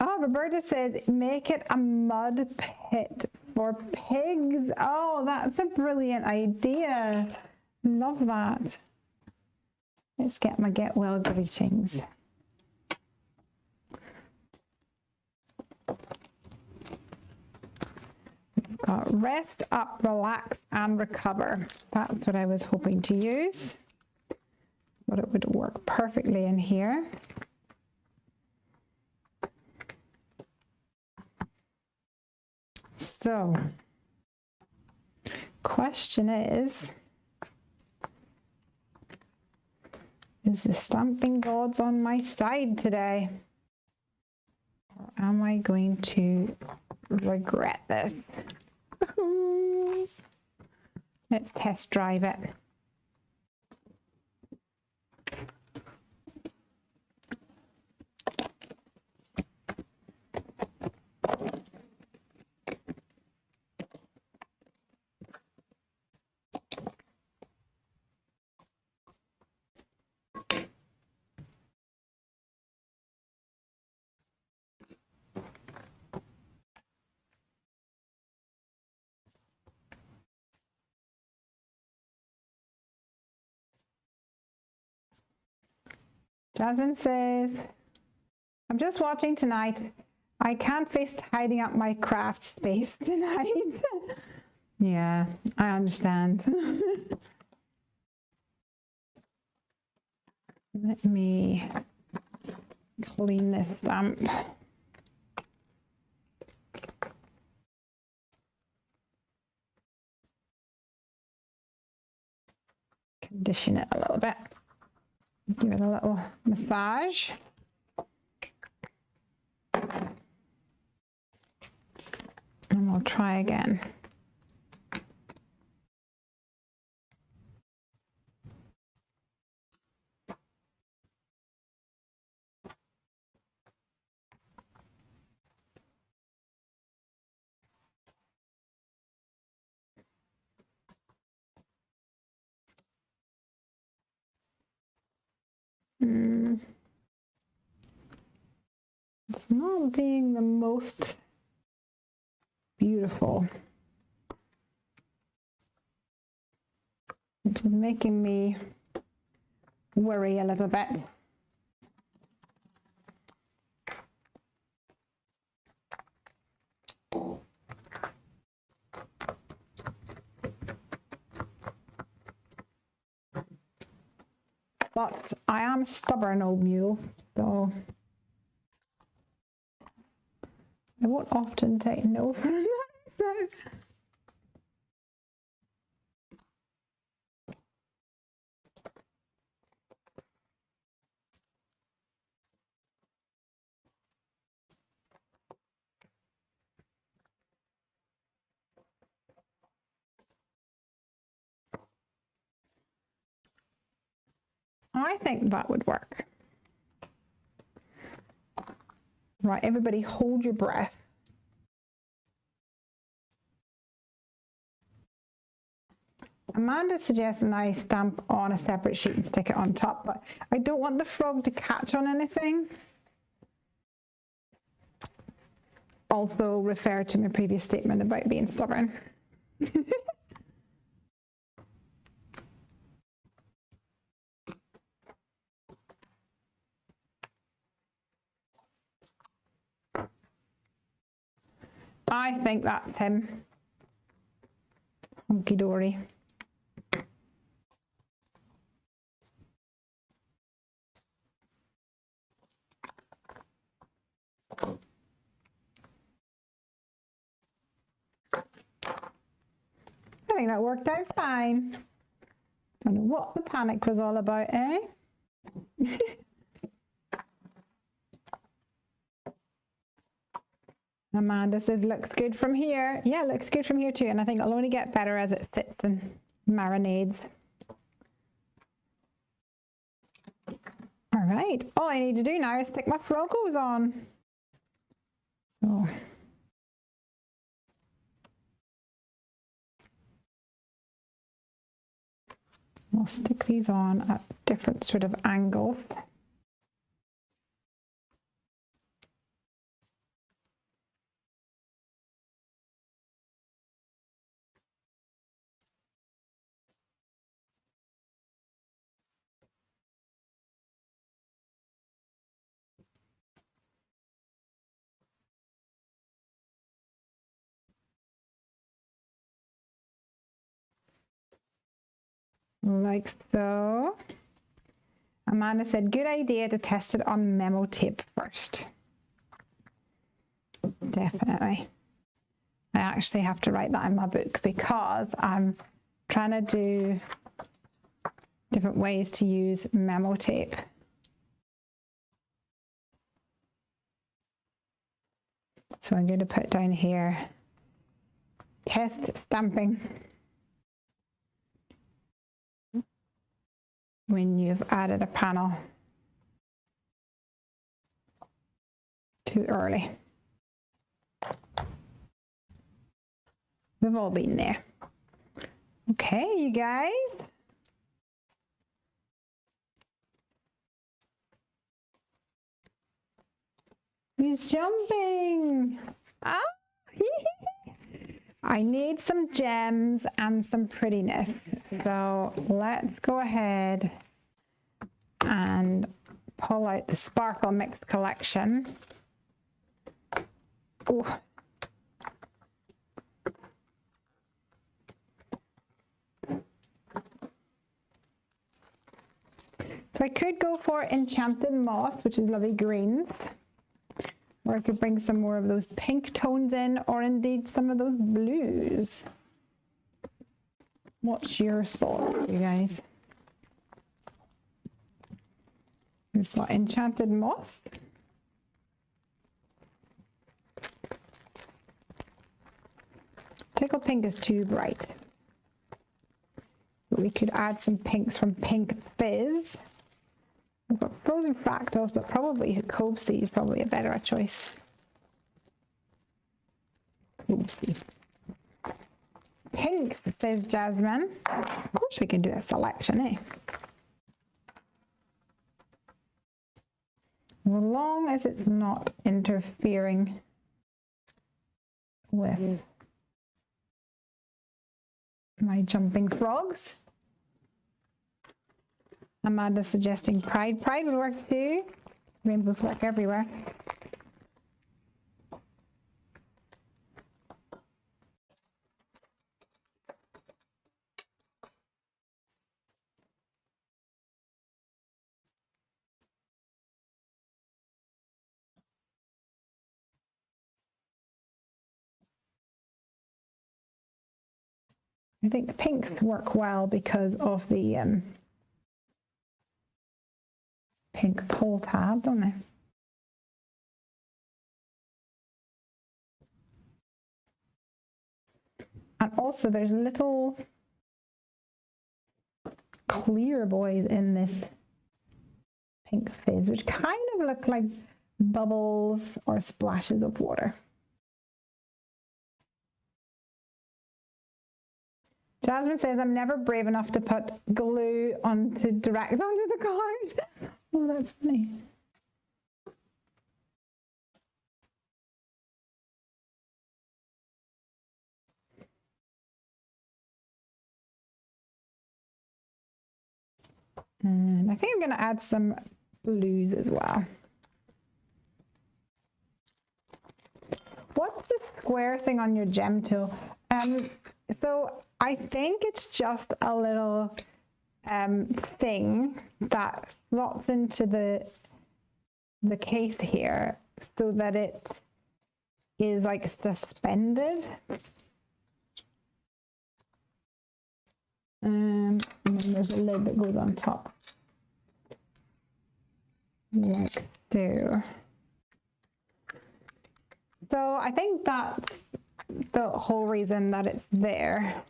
Oh, Roberta says, make it a mud pit for pigs. Oh, that's a brilliant idea. Love that. Let's get my get well greetings. Got rest up, relax, and recover. That's what I was hoping to use. But it would work perfectly in here. So, question is the stamping gods on my side today? Or am I going to regret this? Let's test drive it. Jasmine says, I'm just watching tonight. I can't face tidying up my craft space tonight. Yeah, I understand. Let me clean this stamp. Condition it a little bit. Give it a little massage. And we'll try again. It's not being the most beautiful. Which is making me worry a little bit. But I am a stubborn old mule, so I won't often take no for that. So. I think that would work. Right, everybody hold your breath. Amanda suggesting I stamp on a separate sheet and stick it on top, but I don't want the frog to catch on anything. Also refer to my previous statement about being stubborn. I think that's him. Hunky dory. I think that worked out fine. Don't know what the panic was all about, eh? Amanda says, looks good from here. Yeah, looks good from here too. And I think it'll only get better as it sits and marinades. All right. All I need to do now is stick my frogos on. So. We'll stick these on at different sort of angles. like so. Amanda said, good idea to test it on memo tape first. Definitely. I actually have to write that in my book because I'm trying to do different ways to use memo tape. So I'm going to put down here, test stamping when you've added a panel too early. We've all been there. Okay, you guys. He's jumping. Ah, I need some gems and some prettiness. So let's go ahead and pull out the Sparkle Mix collection. Oh. So I could go for Enchanted Moss, which is lovely greens. Or I could bring some more of those pink tones in, or indeed some of those blues. What's your thought, you guys? We've got Enchanted Moss. Tickle Pink is too bright. But we could add some pinks from Pink Fizz. We've got Frozen Fractals, but probably Cove Sea is probably a better choice. Cove Sea. Pinks, says Jasmine. Of course we can do a selection, eh? As long as it's not interfering with my jumping frogs. Amanda's suggesting Pride. Pride would work too. Rainbows work everywhere. I think the pinks work well because of the pink pull tab, don't they? And also there's little clear boys in this Pink Fizz, which kind of look like bubbles or splashes of water. Jasmine says, I'm never brave enough to put glue direct onto the card. Oh, that's funny. And I think I'm going to add some blues as well. What's the square thing on your gem tool? So I think it's just a little thing that slots into the case here so that it is like suspended. And then there's a lid that goes on top. Like there. So I think that's the whole reason that it's there.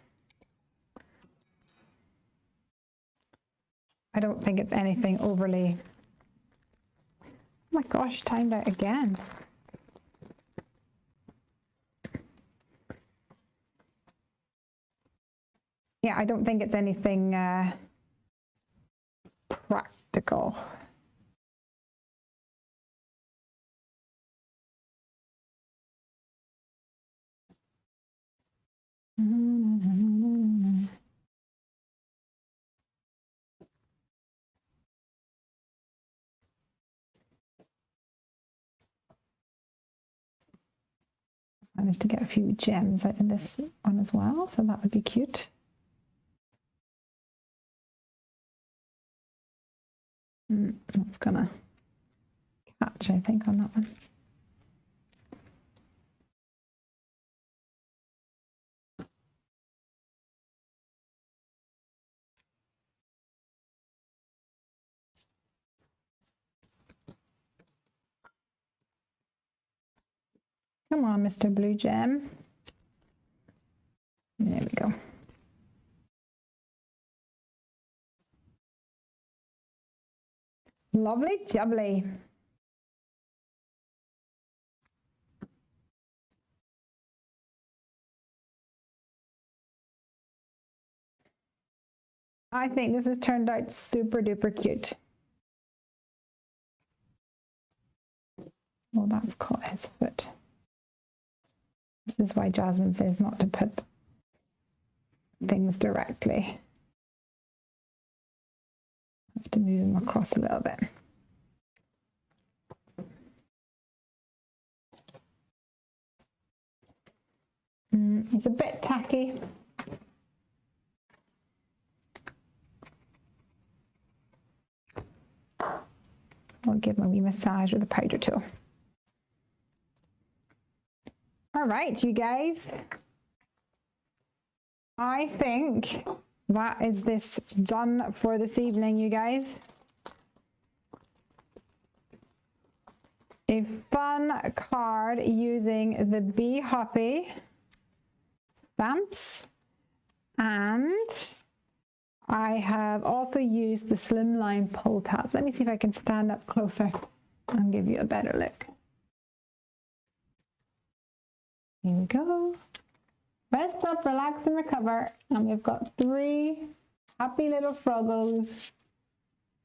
I don't think it's anything overly. Oh my gosh, timed out again. Yeah, I don't think it's anything practical. Managed to get a few gems out in this one as well, so that would be cute. That's gonna catch, I think, on that one. Come on, Mr. Blue Gem. There we go. Lovely jubbly. I think this has turned out super duper cute. Well, that's caught his foot. This is why Jasmine says not to put things directly. I have to move him across a little bit. It's a bit tacky. I'll give him a wee massage with a powder tool. All right, you guys. I think that is this done for this evening, you guys. A fun card using the Bee Hoppy stamps, and I have also used the slimline pull tab. Let me see if I can stand up closer and give you a better look. Here we go. Rest up, relax and recover. And we've got 3 happy little froggos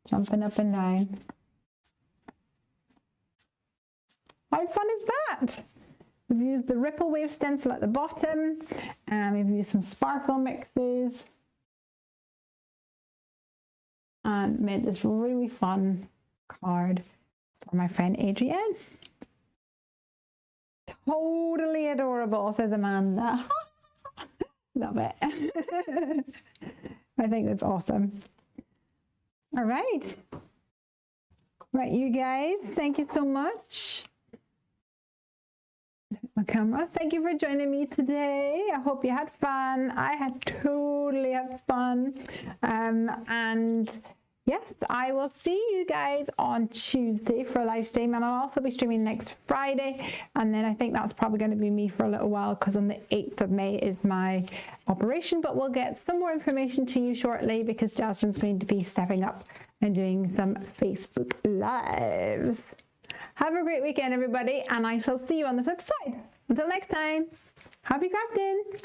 jumping up and down. How fun is that? We've used the Ripple Wave stencil at the bottom, and we've used some sparkle mixes and made this really fun card for my friend Adrienne. Totally adorable, says Amanda. Love it. I think that's awesome. All right. Right, you guys, thank you so much. My camera. Thank you for joining me today. I hope you had fun. I had totally had fun. And yes, I will see you guys on Tuesday for a live stream, and I'll also be streaming next Friday. And then I think that's probably going to be me for a little while, because on the 8th of May is my operation. But we'll get some more information to you shortly, because Jasmine's going to be stepping up and doing some Facebook Lives. Have a great weekend, everybody, and I shall see you on the flip side. Until next time, happy crafting!